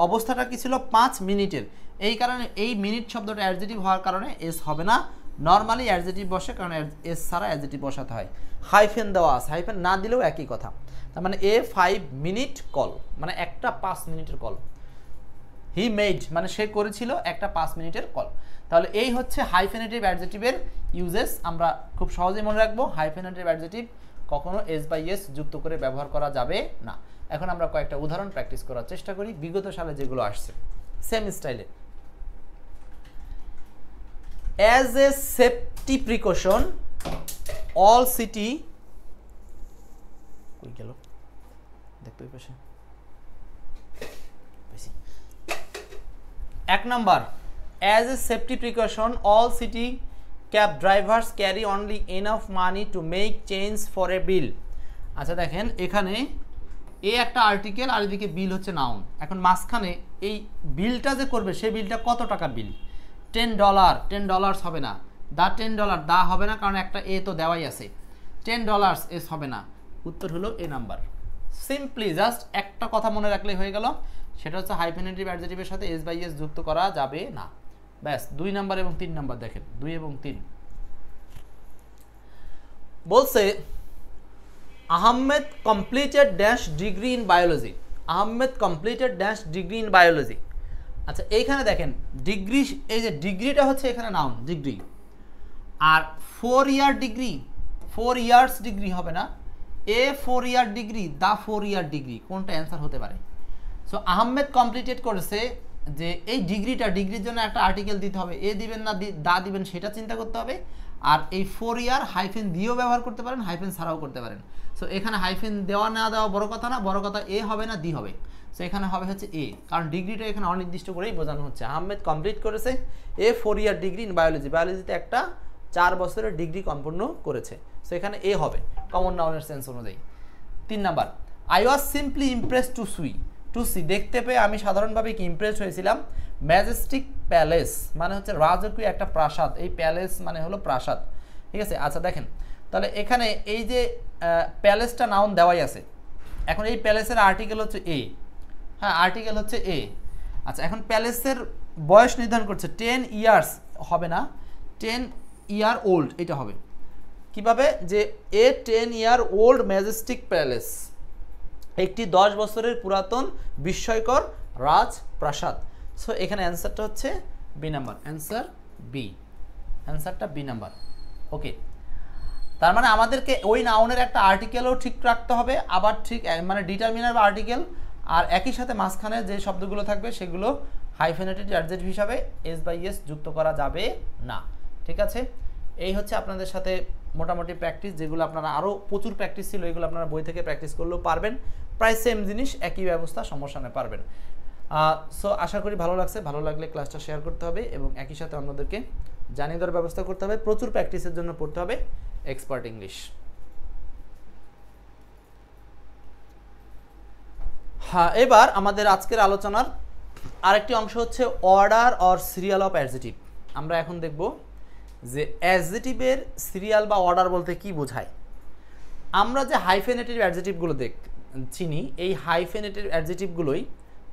অবস্থাটা কি ছিল? 5 মিনিটের। এই কারণে এই মিনিট শব্দটা অ্যাডজেটিভ হওয়ার কারণে এস হবে না। নর্মালি অ্যাডজেটিভ বসে, কারণ এস ছাড়া অ্যাডজেটিভ বসাতে হয়। হাইফেন দেওয়া আছে, হাইফেন না দিলেও একই কথা। তার মানে এ 5 মিনিট কল, মানে একটা 5 মিনিটের কল। হি মেড মানে সে করেছিল একটা 5 মিনিটের কল। তাহলে এই হচ্ছে হাইফেনেটিভ অ্যাডজেটিভের ইউজেস। আমরা খুব সহজেই মনে রাখবো, হাইফেনেটিভ অ্যাডজেটিভ কখনো এস বাই এস যুক্ত করে ব্যবহার করা যাবে না। এখন আমরা কয়েকটা উদাহরণ প্র্যাকটিস করার চেষ্টা করি বিগত সালে যেগুলো আসছে সেম স্টাইলে। As a safety precaution all city, কই গেল দেখতে ওই পাশে। 1 number, as a safety precaution all city cab drivers carry only enough money to make change for a bill. আচ্ছা দেখেন এখানে এ একটা আর্টিকেল আর এদিকে বিল হচ্ছে নাউন। এখন মাঝখানে এই বিলটা যে করবে সেই বিলটা কত টাকার বিল? $10। $10 হবে না। দা $10 দা হবে না, কারণ একটা এ তো দেওয়াই আছে। $10 এস হবে না। উত্তর হলো এ নাম্বার। সিম্পলি জাস্ট একটা কথা মনে রাখলেই হয়ে গেল, সেটা হচ্ছে হাইফেনেটিভ অ্যাডজেটিভের সাথে এস বাই এস যুক্ত করা যাবে না। ব্যাস। 2 নাম্বার এবং 3 নাম্বার দেখেন, 2 এবং 3 বলছে Ahmed completed dash degree in biology. Ahmed completed dash degree in biology. আচ্ছা এইখানে দেখেন ডিগ্রি, এই যে ডিগ্রিটা হচ্ছে এখানে নাউন ডিগ্রি, আর 4 ইয়ার ডিগ্রি, 4 ইয়ার্স ডিগ্রি হবে না। এ 4 ইয়ার ডিগ্রি, দা 4 ইয়ার ডিগ্রি, কোনটা অ্যান্সার হতে পারে? সো আহমেদ কমপ্লিটেড করেছে যে এই ডিগ্রির জন্য একটা আর্টিকেল দিতে হবে, এ দিবেন না দা দিবেন সেটা চিন্তা করতে হবে। আর এই 4 ইয়ার হাইফেন দিয়েও ব্যবহার করতে পারেন, হাইফেন ছাড়াও করতে পারেন। সো এখানে হাইফেন দেওয়া না দেওয়া বড় কথা না, বড় কথা এ হবে না দি হবে। সো এখানে হবে হচ্ছে এ, কারণ ডিগ্রিটা এখানে অনির্দিষ্ট করেই বোঝানো হচ্ছে। আহমেদ কমপ্লিট করেছে এ 4 ইয়ার ডিগ্রি ইন বায়োলজি, বায়োলজিতে একটা 4 বছরের ডিগ্রি সম্পূর্ণ করেছে। সো এখানে এ হবে কমন নাউনের সেন্স অনুযায়ী। 3 number, I was simply impress to see, দেখতে পেয়ে আমি সাধারণভাবে কি ইমপ্রেস হয়েছিলাম। ম্যাজেস্টিক প্যালেস মানে হচ্ছে রাজকীয় একটা প্রাসাদ, এই প্যালেস মানে হলো প্রাসাদ, ঠিক আছে। আচ্ছা দেখেন, তাহলে এখানে এই যে প্যালেসটা নাউন দেওয়াই আছে, এখন এই প্যালেসের আর্টিকেল হচ্ছে এ, হ্যাঁ আর্টিকেল হচ্ছে এ। আচ্ছা এখন প্যালেসের বয়স নির্ধারণ করছে 10 ইয়ার্স, হবে না 10 ইয়ার ওল্ড, এটা হবে কিভাবে, যে এ 10 ইয়ার ওল্ড ম্যাজেস্টিক প্যালেস, একটি 10 বছরের পুরাতন বিস্ময়কর রাজপ্রাসাদ। সো এখানে অ্যান্সারটা হচ্ছে বি নাম্বার, অ্যান্সার বি, অ্যান্সারটা বি নাম্বার। ওকে, তার মানে আমাদেরকে ওই নাউনের একটা আর্টিকেলও ঠিক রাখতে হবে, আবার ঠিক মানে ডিটারমিনার বা আর্টিকেল, আর একই সাথে মাঝখানে যে শব্দগুলো থাকবে সেগুলো হাইফেনেটেড অ্যাডজেক্টিভ হিসাবে এস বাই এস যুক্ত করা যাবে না, ঠিক আছে। এই হচ্ছে আপনাদের সাথে মোটামুটি প্র্যাকটিস, যেগুলো আপনারা আরও প্রচুর প্র্যাকটিস ছিল, এগুলো আপনারা বই থেকে প্র্যাকটিস করলেও পারবেন, প্রায় সেম জিনিস একই ব্যবস্থা, সমস্যা নেই, পারবেন। সো আশা করি ভালো লাগছে, ভালো লাগলে ক্লাসটা শেয়ার করতে হবে এবং একই সাথে অন্যদেরকে জানিয়ে দেওয়ার ব্যবস্থা করতে হবে। প্রচুর প্র্যাকটিসের জন্য পড়তে হবে এক্সপার্ট ইংলিশ। হ্যাঁ, এবার আমাদের আজকের আলোচনার আরেকটি অংশ হচ্ছে order or serial of adjective. আমরা এখন দেখব যে অ্যাডজেটিভের সিরিয়াল বা অর্ডার বলতে কি বোঝায়। আমরা যে হাইফেনেটিভ অ্যাডজেটিভগুলো চিনি, এই হাইফেনেটিভ অ্যাডজেটিভগুলোই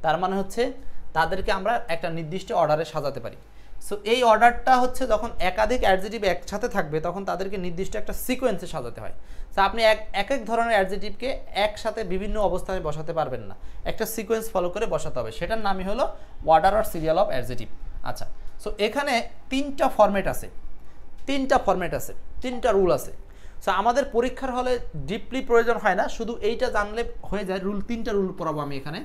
তার মানে হচ্ছে তাদেরকে আমরা একটা নির্দিষ্ট অর্ডারে সাজাতে পারি। সো এই অর্ডারটা হচ্ছে যখন একাধিক অ্যাডজেটিভ একসাথে থাকবে তখন তাদেরকে নির্দিষ্ট একটা সিকোয়েন্সে সাজাতে হয়। সো আপনি এক এক ধরনের অ্যাডজেটিভকে একসাথে বিভিন্ন অবস্থানে বসাতে পারবেন না, একটা সিকোয়েন্স ফলো করে বসাতে হবে, সেটার নামই হলো order or serial of adjective. আচ্ছা, সো এখানে তিনটা ফরম্যাট আছে, তিনটা রুল আছে। সো আমাদের পরীক্ষার হলে ডিপলি প্রয়োজন হয় না, শুধু এইটা জানলে হয়ে যায়। তিনটা রুল পড়াবো আমি এখানে।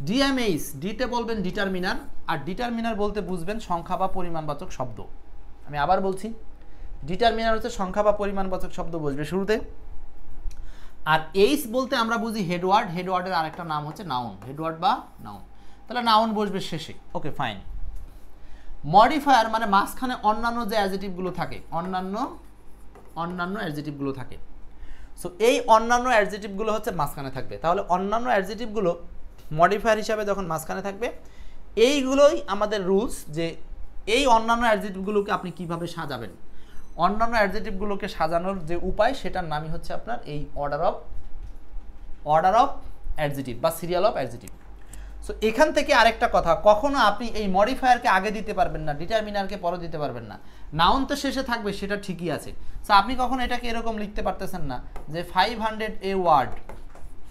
ডিএমএইচ, ডিতে বলবেন ডিটারমিনার, আর ডিটারমিনার বলতে বুঝবেন সংখ্যা বা পরিমাণবাচক শব্দ। আমি আবার বলছি, ডিটারমিনার হচ্ছে সংখ্যা বা পরিমাণবাচক শব্দ বসবে শুরুতে, আর এইচ বলতে আমরা বুঝি হেডওয়ার্ড, হেডওয়ার্ডের আরেকটা নাম হচ্ছে নাউন, হেডওয়ার্ড বা নাউন, তাহলে নাউন বসবে শেষে। Okay fine. মডিফায়ার মানে মাঝখানে অন্যান্য যে অ্যাডজেটিভগুলো থাকে, অন্যান্য অ্যাডজেটিভগুলো থাকে। সো এই অন্যান্য অ্যাডজেটিভগুলো হচ্ছে মাঝখানে থাকবে, তাহলে অন্যান্য অ্যাডজেটিভগুলো মডিফায়ার হিসাবে যখন মাঝখানে থাকবে, এইগুলোই আমাদের রুলস, যে এই অন্যান্য অ্যাডজেটিভগুলোকে আপনি কিভাবে সাজাবেন। অন্যান্য অ্যাডজেটিভগুলোকে সাজানোর যে উপায় সেটার নামই হচ্ছে আপনার এই অর্ডার অফ অ্যাডজেটিভ বা সিরিয়াল অফ অ্যাডজেটিভ। সো এখান থেকে আরেকটা কথা, কখনো আপনি এই মডিফায়ারকে আগে দিতে পারবেন না, ডিটারমিনারকে পরে দিতে পারবেন না। নাউন তো শেষে থাকবে, সেটা ঠিকই আছে। সো আপনি কখনো এটাকে এরকম লিখতে পারতেছেন না যে 500 এ ওয়ার্ড,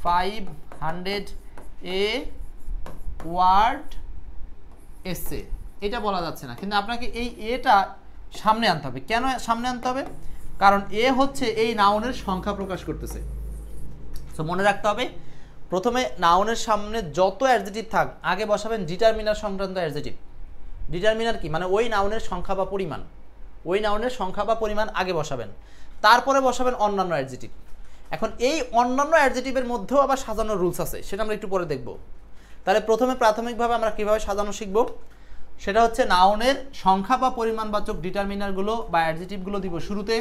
500 এ ওয়ার্ড এসে, এটা বলা যাচ্ছে না, কিন্তু আপনাকে এই এটা সামনে আনতে হবে। কেন সামনে আনতে হবে? কারণ এ হচ্ছে এই নাউনের সংখ্যা প্রকাশ করতেছে। সো মনে রাখতে হবে, প্রথমে নাউনের সামনে যত অ্যাডজেটিভ থাক আগে বসাবেন ডিটারমিনার সংক্রান্ত অ্যাডজেটিভ। ডিটারমিনার কি মানে ওই নাউনের সংখ্যা বা পরিমাণ, ওই নাউনের সংখ্যা বা পরিমাণ আগে বসাবেন, তারপরে বসাবেন অন্যান্য অ্যাডজেটিভ। এখন এই অন্যান্য অ্যাডজেটিভের মধ্যেও আবার সাজানোর রুলস আছে, সেটা আমরা একটু পরে দেখব। তাহলে প্রথমে প্রাথমিকভাবে আমরা কীভাবে সাজানো শিখব, সেটা হচ্ছে নাউনের সংখ্যা বা পরিমাণবাচক ডিটারমিনারগুলো বা অ্যাডজেটিভগুলো দিব শুরুতে,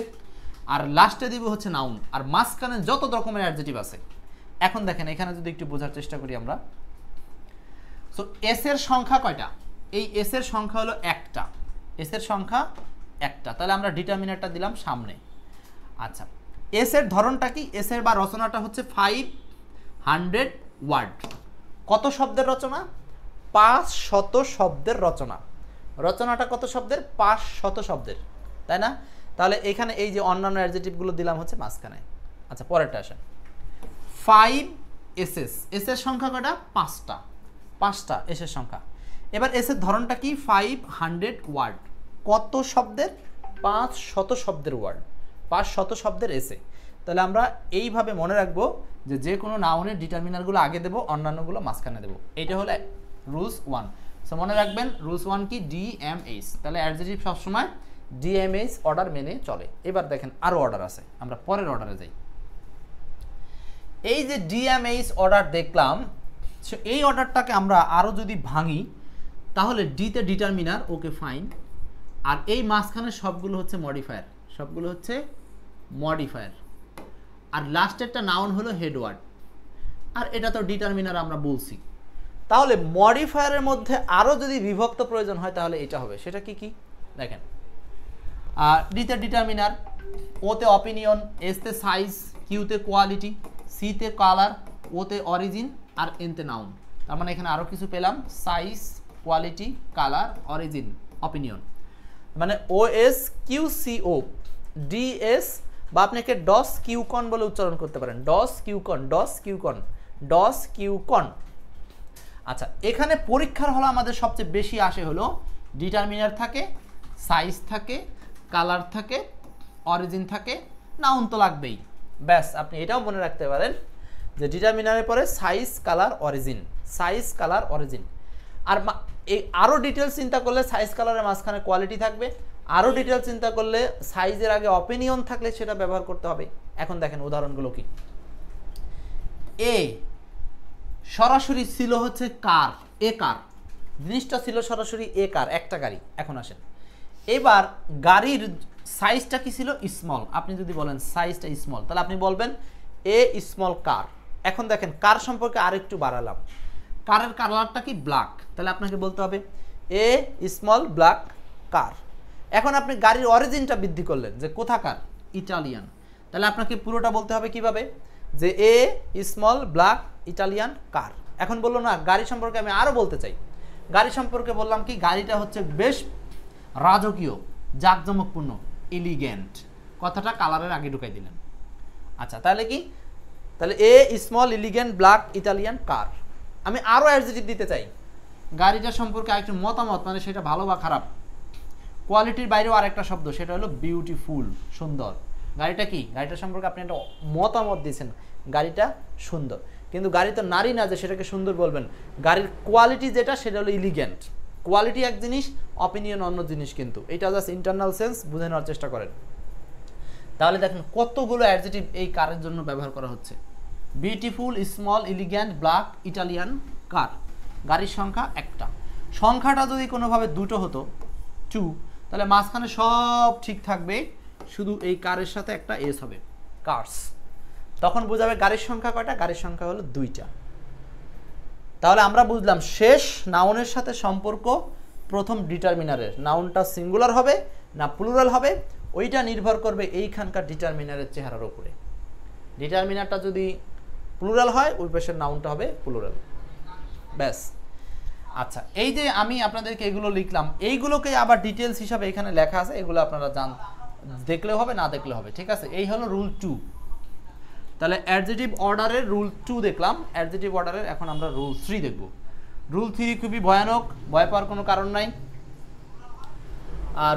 আর লাস্টে দিব হচ্ছে নাউন, আর মাঝখানে যত রকমের অ্যাডজেটিভ আছে। এখন দেখেন এখানে যদি একটু বোঝার চেষ্টা করি আমরা, সো এস এর সংখ্যা কয়টা? এই এস এর সংখ্যা হলো একটা, এস এর সংখ্যা একটা, তাহলে আমরা ডিটারমিনারটা দিলাম সামনে। আচ্ছা, এস এর ধরনটা কি? এস এর বা রচনাটা হচ্ছে 500 ওয়ার্ড। কত শব্দের রচনা? 500 শব্দের রচনা। রচনাটা কত শব্দের? 500 শব্দের, তাই না? তাহলে এখানে এই যে অন্যান্য অ্যাডজেটিভগুলো দিলাম হচ্ছে মাঝখানে। আচ্ছা, পরেরটা আসেন, 5 এসএস, এস এর সংখ্যা কয়টা? 5টা এস এর সংখ্যা। এবার এস এর ধরনটা কি? 500 ওয়ার্ড। কত শব্দের? 500 শব্দের ওয়ার্ড, 500 শব্দের এসে। তাহলে আমরা এইভাবে মনে রাখবো যে কোনো নাউনের ডিটারমিনারগুলো আগে দেবো, অন্যান্যগুলো মাঝখানে দেবো। এইটা হলো রুলস 1। সো মনে রাখবেন রুলস 1 কি? ডিএমএইচ। তাহলে অ্যাডজেটিভ সবসময় ডিএমএইচ অর্ডার মেনে চলে। এবার দেখেন আরও অর্ডার আছে, আমরা পরের অর্ডারে যাই। এই যে ডিএমএইচ অর্ডার দেখলাম, এই অর্ডারটাকে আমরা আরও যদি ভাঙি তাহলে ডিতে ডিটারমিনার, ওকে ফাইন, আর এই মাঝখানে সবগুলো হচ্ছে মডিফায়ার, সবগুলো হচ্ছে মডিফায়ার, আর লাস্টেরটা নাউন হলো হেডওয়ার্ড, আর এটা তো ডিটারমিনার আমরা বলছি। তাহলে মডিফায়ারের মধ্যে আরও যদি বিভক্ত প্রয়োজন হয় তাহলে এটা হবে, সেটা কি কি দেখেন, ডিতে ডিটারমিনার, ওতে অপিনিয়ন, এসতে সাইজ, কিউতে কোয়ালিটি, সিতে কালার, ওতে অরিজিন, আর এনতে নাউন। তার মানে এখানে আরও কিছু পেলাম, size, quality, colour, origin, opinion. মানে ওএস কিউসিও, ডিএস, বা আপনাকে ডস কিউকন বলে উচ্চারণ করতে পারেন, ডস কিউকন, ডস কিউকন, ডস কিউকন। আচ্ছা, এখানে পরীক্ষার হলো আমাদের সবচেয়ে বেশি আসে হলো ডিটারমিনার থাকে, সাইজ থাকে, কালার থাকে, অরিজিন থাকে, নাউন তো লাগবেই। ব্যাস, আপনি এটাও মনে রাখতে পারেন যে ডিটারমিনারের পরে size, colour, origin, size, colour, origin. আর এই আরও ডিটেলস চিন্তা করলে সাইজ কালারের মাঝখানে কোয়ালিটি থাকবে, আরও ডিটেলস চিন্তা করলে সাইজের আগে অপিনিয়ন থাকলে সেটা ব্যবহার করতে হবে। এখন দেখেন উদাহরণগুলো কি। এ সরাসরি ছিল হচ্ছে কার, এ কার, জিনিসটা ছিল সরাসরি এ কার, একটা গাড়ি। এখন আসেন, এবার গাড়ির সাইজটা কি ছিল, স্মল। আপনি যদি বলেন সাইজটা স্মল, তাহলে আপনি বলবেন এ স্মল কার। এখন দেখেন কার সম্পর্কে আরেকটু বাড়ালাম, কারের কালারটা কি ব্ল্যাক, তাহলে আপনাকে বলতে হবে এ স্মল ব্ল্যাক কার। এখন আপনি গাড়ির অরিজিনটা বৃদ্ধি করলেন যে কোথাকার, ইটালিয়ান, তাহলে আপনাকে পুরোটা বলতে হবে কিভাবে, যে এ স্মল ব্ল্যাক ইটালিয়ান কার। এখন বললো না গাড়ি সম্পর্কে আমি আরও বলতে চাই, গাড়ি সম্পর্কে বললাম কি, গাড়িটা হচ্ছে বেশ রাজকীয়, জাঁকজমকপূর্ণ, এলিগেন্ট, কথাটা কালারের আগে ঢুকাই দিলেন। আচ্ছা, তাহলে কি, তাহলে a small elegant black Italian কার। আমি আরও অ্যাডজেক্টিভ দিতে চাই, গাড়িটা সম্পর্কে আরেকটু মতামত, মানে সেটা ভালো বা খারাপ। কোয়ালিটির বাইরেও আরেকটা শব্দ, সেটা হলো বিউটিফুল, সুন্দর। গাড়িটা কি, গাড়িটা সম্পর্কে আপনি একটা মতামত দিয়েছেন, গাড়িটা সুন্দর, কিন্তু গাড়ি তো নারী না যে সেটাকে সুন্দর বলবেন। গাড়ির কোয়ালিটি যেটা, সেটা হলো ইলিগেন্ট। কোয়ালিটি এক জিনিস, অপিনিয়ন অন্য জিনিস, কিন্তু এটা জাস্ট ইন্টারনাল সেন্স, বুঝে নেওয়ার চেষ্টা করেন। তাহলে দেখেন কতগুলো অ্যাডজেক্টিভ এই কারের জন্য ব্যবহার করা হচ্ছে। Beautiful, small, elegant, black Italian car. গাড়ির সংখ্যা একটা, সংখ্যাটা যদি কোনোভাবে দুটো হতো, 2, তাহলে মাঝখানে সব ঠিক থাকবে, শুধু এই কারের সাথে একটা এস হবে, কার্স। তখন বোঝাবে গাড়ির সংখ্যা কয়টা, গাড়ির সংখ্যা হলো 2টা। তাহলে আমরা বুঝলাম শেষ নাউনের সাথে সম্পর্ক প্রথম ডিটারমিনারের, নাউনটা সিঙ্গুলার হবে না প্লুরাল হবে, ওইটা নির্ভর করবে এইখানকার ডিটারমিনারের চেহারার উপরে। ডিটারমিনারটা যদি প্লুরাল হয়, ওই পাশের নাউনটা হবে প্লুরাল। ব্যাস। আচ্ছা, এই যে আমি আপনাদেরকে এগুলো লিখলাম, এইগুলোকে আবার ডিটেলস হিসাবে এখানে লেখা আছে, এগুলো আপনারা দেখলেও হবে, না দেখলেও হবে, ঠিক আছে। এই হলো রুল 2। তাহলে অ্যাডজেক্টিভ অর্ডারের রুল 2 দেখলাম, অ্যাডজেক্টিভ অর্ডারের এখন আমরা রুল 3 দেখব। রুল 3 খুবই ভয়ানক, ভয় পাওয়ার কোনো কারণ নাই।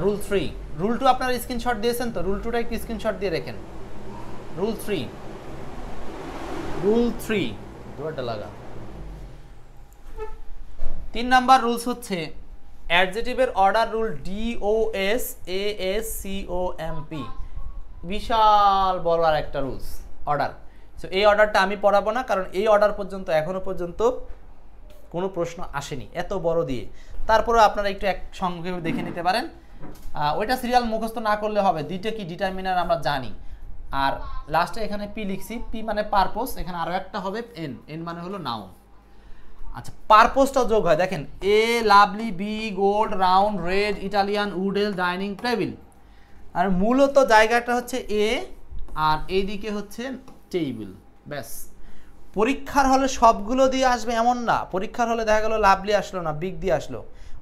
রুল 3, রুল 2 আপনারা স্ক্রিনশট দিয়েছেন তো, রুল 2টা একটু স্ক্রিনশট দিয়ে রাখেন। রুল 3, রুল 3 দুটো লাগা। 3 নাম্বার রুলস হচ্ছে অ্যাডজেক্টিভের অর্ডার রুল, DOSASCOMP, বিশাল বড় আর একটা রুলস অর্ডার। সো এই অর্ডারটা আমি পড়াবো না, কারণ এই অর্ডার পর্যন্ত এখনো পর্যন্ত কোনো প্রশ্ন আসেনি এত বড় দিয়ে। তারপরে আপনারা একটু এক সংক্ষেপে দেখে নিতে পারেন, ওইটা সিরিয়াল মুখস্থ না করলে হবে। দুইটা কি ডিটারমিনার আমরা জানি, আর লাস্টে এখানে পি লিখছি, পি মানে পারপোজ, এখানে আরও একটা হবে এন, এন মানে হলো নাউন। আচ্ছা, পারপোজটা যোগ হয়, দেখেন a lovely, big old, round, red, Italian, wooden, dining table. আর মূলত জায়গাটা হচ্ছে এ, আর এইদিকে হচ্ছে টেবিল। ব্যাস। পরীক্ষার হলে সবগুলো দিয়ে আসবে এমন না, পরীক্ষার হলে দেখা গেল লাভলি আসলো না, বিগ দিয়ে আসলো,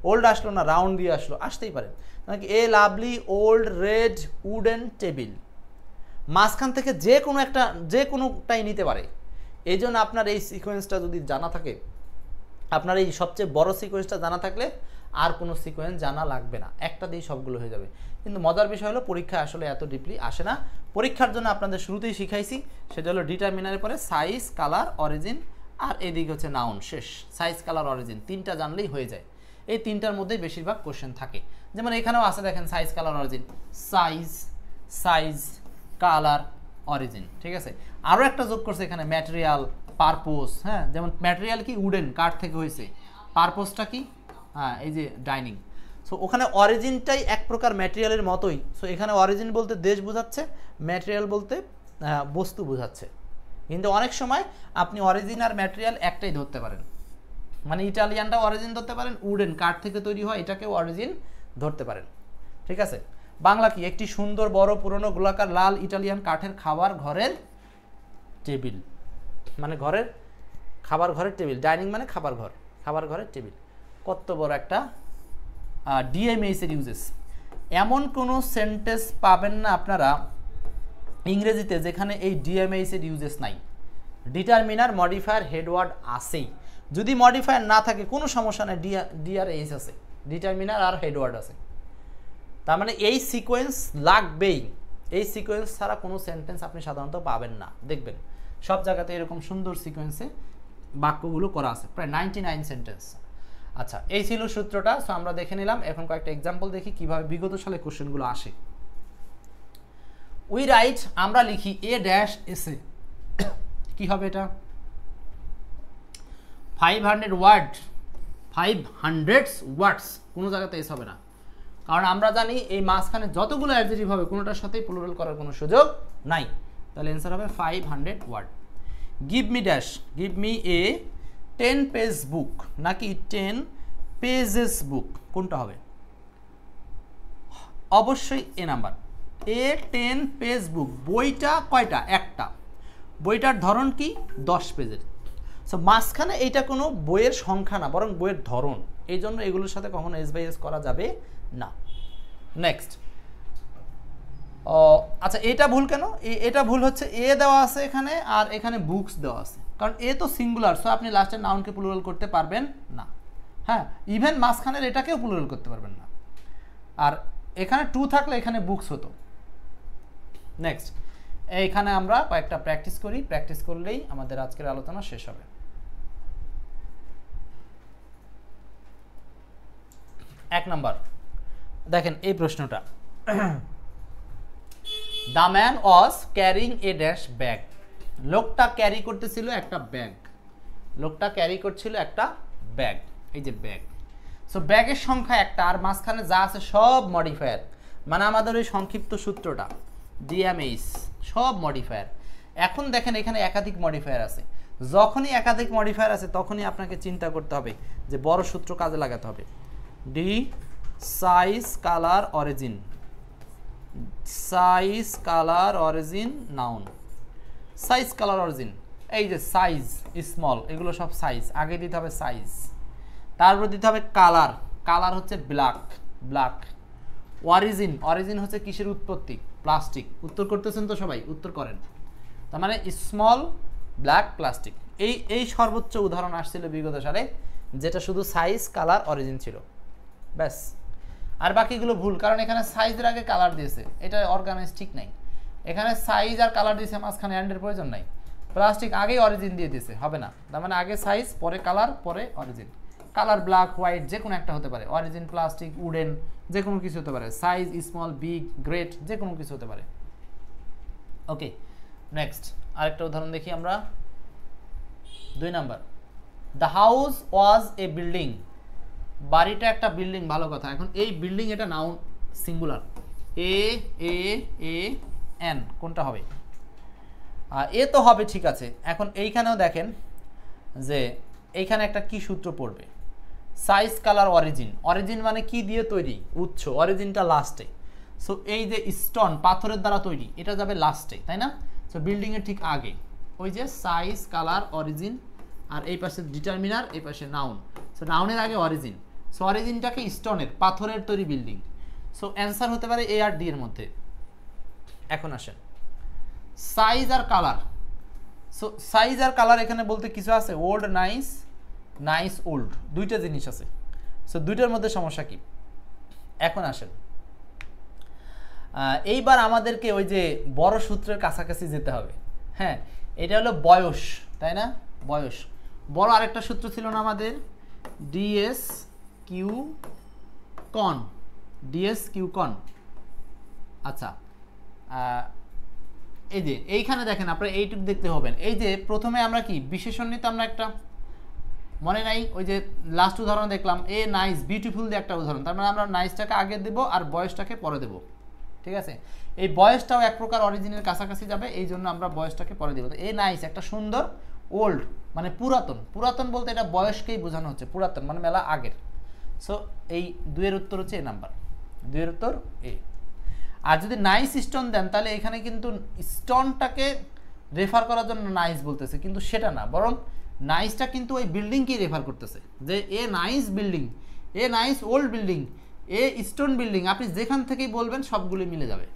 ওল্ড আসলো না, রাউন্ড দিয়ে আসলো, আসতেই পারে। নাকি a lovely, old, red, wooden, table, মাঝখান থেকে যে কোনোটাই নিতে পারে। এই জন্য আপনার এই সিকোয়েন্সটা যদি জানা থাকে, আপনার এই সবচেয়ে বড় সিকোয়েন্সটা জানা থাকলে আর কোনো সিকোয়েন্স জানা লাগবে না, একটা দিয়ে সবগুলো হয়ে যাবে। কিন্তু মজার বিষয় হলো পরীক্ষায় আসলে এত ডিপলি আসে না। পরীক্ষার জন্য আপনাদের শুরুতেই শিখাইছি, সেটা হলো ডিটারমিনারের পরে সাইজ, কালার, অরিজিন, আর এদিকে হচ্ছে নাউন। শেষ, সাইজ, কালার, অরিজিন, 3টা জানলেই হয়ে যায়। এই 3টার মধ্যেই বেশিরভাগ কোশ্চেন থাকে। যেমন এখানেও আছে, দেখেন size, colour, origin, size, colour, origin, ঠিক আছে। আরও একটা যোগ করছে এখানে ম্যাটেরিয়াল, পারপোজ, হ্যাঁ, যেমন ম্যাটেরিয়াল কি উডেন, কাঠ থেকে হয়েছে, পারপোজটা কি, হ্যাঁ এই যে ডাইনিং। সো ওখানে অরিজিনটাই এক প্রকার ম্যাটেরিয়ালের মতোই। সো এখানে অরিজিন বলতে দেশ বোঝাচ্ছে, ম্যাটেরিয়াল বলতে বস্তু বোঝাচ্ছে। কিন্তু অনেক সময় আপনি অরিজিন আর ম্যাটেরিয়াল একটাই ধরতে পারেন, মানে ইটালিয়ানটা অরিজিন ধরতে পারেন, উডেন কাঠ থেকে তৈরি হয় এটাকেও অরিজিন ধরতে পারেন। ঠিক আছে, বাংলা কি, একটি সুন্দর বড় পুরনো গোলাকার লাল ইটালিয়ান কাঠের খাবার ঘরের টেবিল, মানে ঘরের খাবার ঘরের টেবিল, ডাইনিং মানে খাবার ঘর, খাবার ঘরের টেবিল। কত বড় একটা ডিএমএইচ এর ইউজেস। এমন কোনো সেন্টেন্স পাবেন না আপনারা ইংরেজিতে যেখানে এই ডিএমএইচ এর ইউজেস নাই। ডিটারমিনার মডিফায়ার হেডওয়ার্ড আসেই, যদি মডিফায়ার না থাকে কোনো সমস্যা নেই, ডি আর এইচ আছে, ডিটারমিনার আর হেডওয়ার্ড আছে। তার মানে এই সিকোয়েন্স লাগবেই, এই সিকোয়েন্স ছাড়া কোনো সেন্টেন্স আপনি সাধারণত পাবেন না। দেখবেন সব জায়গাতে এরকম সুন্দর সিকোয়েন্সে বাক্যগুলো করা আছে, প্রায় 99 সেন্টেন্স। আচ্ছা, এই ছিল সূত্রটা। সো আমরা দেখে নিলাম, এখন কয়েকটা এক্সাম্পল দেখি কিভাবে বিগত সালে কোশ্চেনগুলো আসে। উই রাইট, আমরা লিখি এ ড্যাশ এসে, কি হবে এটা, 500 ওয়ার্ড, 500 ওয়ার্ডস, কোনো জায়গাতে এস হবে না, কারণ আমরা জানি এই মাঝখানে যতগুলো অ্যাডজেক্টিভ হবে কোনোটার সাথেই প্লুরাল করার কোনো সুযোগ নাই। তাহলে অ্যান্সার হবে 500 word. Give me dash, give me a 10 page book নাকি 10 পেজেস বুক, কোনটা হবে? অবশ্যই এ নাম্বার, এ 10 পেজ বুক। বইটা কয়টা? একটা। বইটার ধরন কি? 10 পেজের। সো মাঝখানে এইটা কোনো বইয়ের সংখ্যা না, বরং বইয়ের ধরন, এই জন্য এগুলোর সাথে কখনো এস বাই এস করা যাবে না। নেক্সট, আচ্ছা এটা ভুল কেন? এটা ভুল হচ্ছে এ দেওয়া আছে এখানে আর এখানে বুকস দেওয়া আছে, কারণ এ তো সিঙ্গুলার, সো আপনি লাস্টের নাউনকে প্লুরাল করতে পারবেন না। হ্যাঁ, ইভেন মাঝখানের এটাকেও প্লুরাল করতে পারবেন না। আর এখানে 2 থাকলে এখানে বুকস হতো। নেক্সট, এইখানে আমরা কয়েকটা প্র্যাকটিস করি, প্র্যাকটিস করলেই আমাদের আজকের আলোচনা শেষ হবে। এক নাম্বার দেখেন এই প্রশ্নটা, the man was carrying a dash bag. লোকটা ক্যারি করতেছিল একটা ব্যাগ, লোকটা ক্যারি করছিল একটা ব্যাগ, এই যে ব্যাগ। সো ব্যাগের সংখ্যা একটা, আর মাঝখানে যা আছে সব মডিফায়ার, মানে আমাদের ওই সংক্ষিপ্ত সূত্রটা ডিএমএইচ, সব মডিফায়ার। এখন দেখেন এখানে একাধিক মডিফায়ার আছে, যখনই একাধিক মডিফায়ার আছে তখনই আপনাকে চিন্তা করতে হবে যে বড় সূত্র কাজে লাগাতে হবে। D size colour origin, size colour origin noun, size colour origin, এই যে সাইজ স্মল, এগুলো সব সাইজ, আগে দিতে হবে সাইজ, তারপর দিতে হবে কালার, কালার হচ্ছে ব্ল্যাক, ব্ল্যাক। অরিজিন, অরিজিন হচ্ছে কিসের উৎপত্তি? প্লাস্টিক। উত্তর করতেছেন তো সবাই? উত্তর করেন। তার মানে স্মল ব্ল্যাক প্লাস্টিক। এই সর্বোচ্চ উদাহরণ আসছিল বিগত সালে, যেটা শুধু সাইজ কালার অরিজিন ছিল, ব্যাস। আর বাকিগুলো ভুল, কারণ এখানে সাইজের আগে কালার দিয়েছে, এটা অর্গানাইজ ঠিক নাই। এখানে সাইজ আর কালার দিয়েছে, মাঝখানে অ্যান্ডের প্রয়োজন নাই। প্লাস্টিক আগেই অরিজিন দিয়ে দিয়েছে, হবে না। তার মানে আগে সাইজ, পরে কালার, পরে অরিজিন। কালার ব্ল্যাক, হোয়াইট, যে কোনো একটা হতে পারে। অরিজিন প্লাস্টিক, উডেন, যে কোনো কিছু হতে পারে। সাইজ স্মল, বিগ, গ্রেট, যে কোনো কিছু হতে পারে। ওকে, নেক্সট আরেকটা উদাহরণ দেখি আমরা। 2 number, the house was A building. বাড়িটা একটা বিল্ডিং, ভালো কথা। এখন এই বিল্ডিং এটা noun singular, A A A N, কোনটা হবে? এ তো হবে, ঠিক আছে। এখন এইখানেও দেখেন যে এইখানে একটা কি সূত্র পড়বে, সাইজ কালার অরিজিন। অরিজিন মানে কি দিয়ে তৈরি? উৎস, অরিজিনটা লাস্টে। সো এই যে স্টোন, পাথরের দ্বারা তৈরি, এটা যাবে লাস্টে, তাই না? সো বিল্ডিংয়ের ঠিক আগে ওই যে সাইজ কালার অরিজিন, আর এই পাশে ডিটারমিনার, এই পাশে নাউন। সো নাউনের আগে অরিজিন। সো অরিজিনটাকে স্টোনের, পাথরের তৈরি বিল্ডিং। সো অ্যান্সার হতে পারে এ আর ডি এর মধ্যে। এখন আসেন সাইজ আর কালার। সো সাইজ আর কালার এখানে বলতে কিছু আছে, ওল্ড নাইস, নাইস ওল্ড, দুইটা জিনিস আছে। সো দুইটার মধ্যে সমস্যা কি? এখন আসেন, এইবার আমাদেরকে ওই যে বড় সূত্রের কাছাকাছি যেতে হবে। হ্যাঁ, এটা হলো বয়স, তাই না? বয়স। বড় আরেকটা সূত্র ছিল না আমাদের, ডিএস কিউ কন, ডিএস কিউ কন। আচ্ছা, এই যে এইখানে দেখেন আপনারা এইটুকু দেখতে হবেন, এই যে প্রথমে আমরা কি বিশেষণ নিতে আমরা একটা মনে নাই ওই যে লাস্ট উদাহরণ দেখলাম এ নাইস বিউটিফুল দিয়ে একটা উদাহরণ, তার মানে আমরা নাইসটাকে আগে দেব আর বয়সটাকে পরে দেব, ঠিক আছে। এই বয়সটাও এক প্রকার অরিজিনের কাছাকাছি যাবে, এই জন্য আমরা বয়সটাকে পরে দেব। তো এ নাইস একটা সুন্দর, ওল্ড মানে পুরাতন, পুরাতন বলতে এটা বয়সকেই বোঝানো হচ্ছে, পুরাতন মানে মেলা আগের। সো এই 2 এর উত্তর হচ্ছে এ নাম্বার, 2 এর উত্তর এ। আর যদি নাইস স্টোন দেন তাহলে এখানে কিন্তু স্টোনটাকে রেফার করার জন্য নাইস বলতেছে, কিন্তু সেটা না, বরং নাইসটা কিন্তু ওই বিল্ডিংকেই রেফার করতেছে, যে a nice building, a nice old building, A stone building, আপনি যেখান থেকেই বলবেন সবগুলি মিলে যাবে।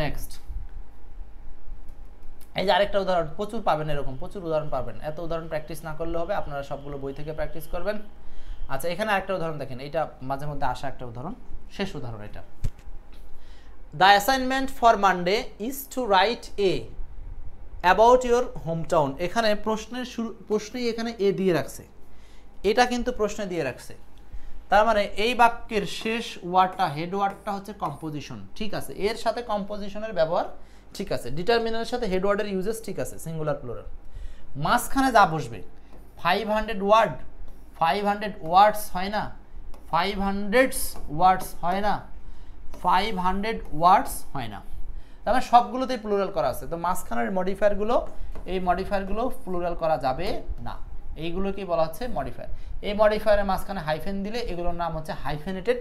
নেক্সট এই যে আরেকটা উদাহরণ, প্রচুর পাবেন এরকম, প্রচুর উদাহরণ পাবেন, এত উদাহরণ প্র্যাকটিস না করলে হবে, আপনারা সবগুলো বই থেকে প্র্যাকটিস করবেন। আচ্ছা এখানে আরেকটা উদাহরণ দেখেন, এইটা মাঝে মধ্যে আসা একটা উদাহরণ, শেষ উদাহরণ এটা। The assignment for Monday is to write a about your home town. এখানে প্রশ্নেই এখানে এ দিয়ে রাখছে, এটা কিন্তু প্রশ্নে দিয়ে রাখছে, তার মানে এই বাক্যের শেষ ওয়ার্ডটা, হেড ওয়ার্ডটা হচ্ছে কম্পোজিশন, ঠিক আছে, এর সাথে কম্পোজিশনের ব্যবহার ঠিক আছে, ডিটারমিনারের সাথে হেড ওয়ার্ডের ইউজেস ঠিক আছে, সিঙ্গুলার প্লুরাল। মাঝখানে যা বসবে 500 ওয়ার্ড, 500 ওয়ার্ডস হয় না, 500 ওয়ার্ডস হয় না, 500 ওয়ার্ডস হয় না, তার মানে সবগুলোতেই প্লুরাল করা আছে। তো মাঝখানের মডিফায়ারগুলো, এই মডিফায়ারগুলো প্লুরাল করা যাবে না, এইগুলোকেই বলা হচ্ছে মডিফায়ার। এই মডিফায়ারের মাঝখানে হাইফেন দিলে এগুলোর নাম হচ্ছে হাইফেনেটেড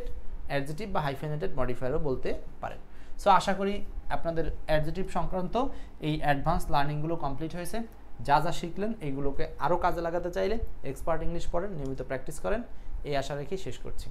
অ্যাডজেটিভ বা হাইফেনেটেড মডিফায়ারও বলতে পারেন। সো আশা করি আপনাদের অ্যাডজেটিভ সংক্রান্ত এই অ্যাডভান্স লার্নিংগুলো কমপ্লিট হয়েছে। যা যা শিখলেন এইগুলোকে আরও কাজে লাগাতে চাইলে এক্সপার্ট ইংলিশ পড়েন, নিয়মিত প্র্যাকটিস করেন, এই আশা রেখেই শেষ করছি।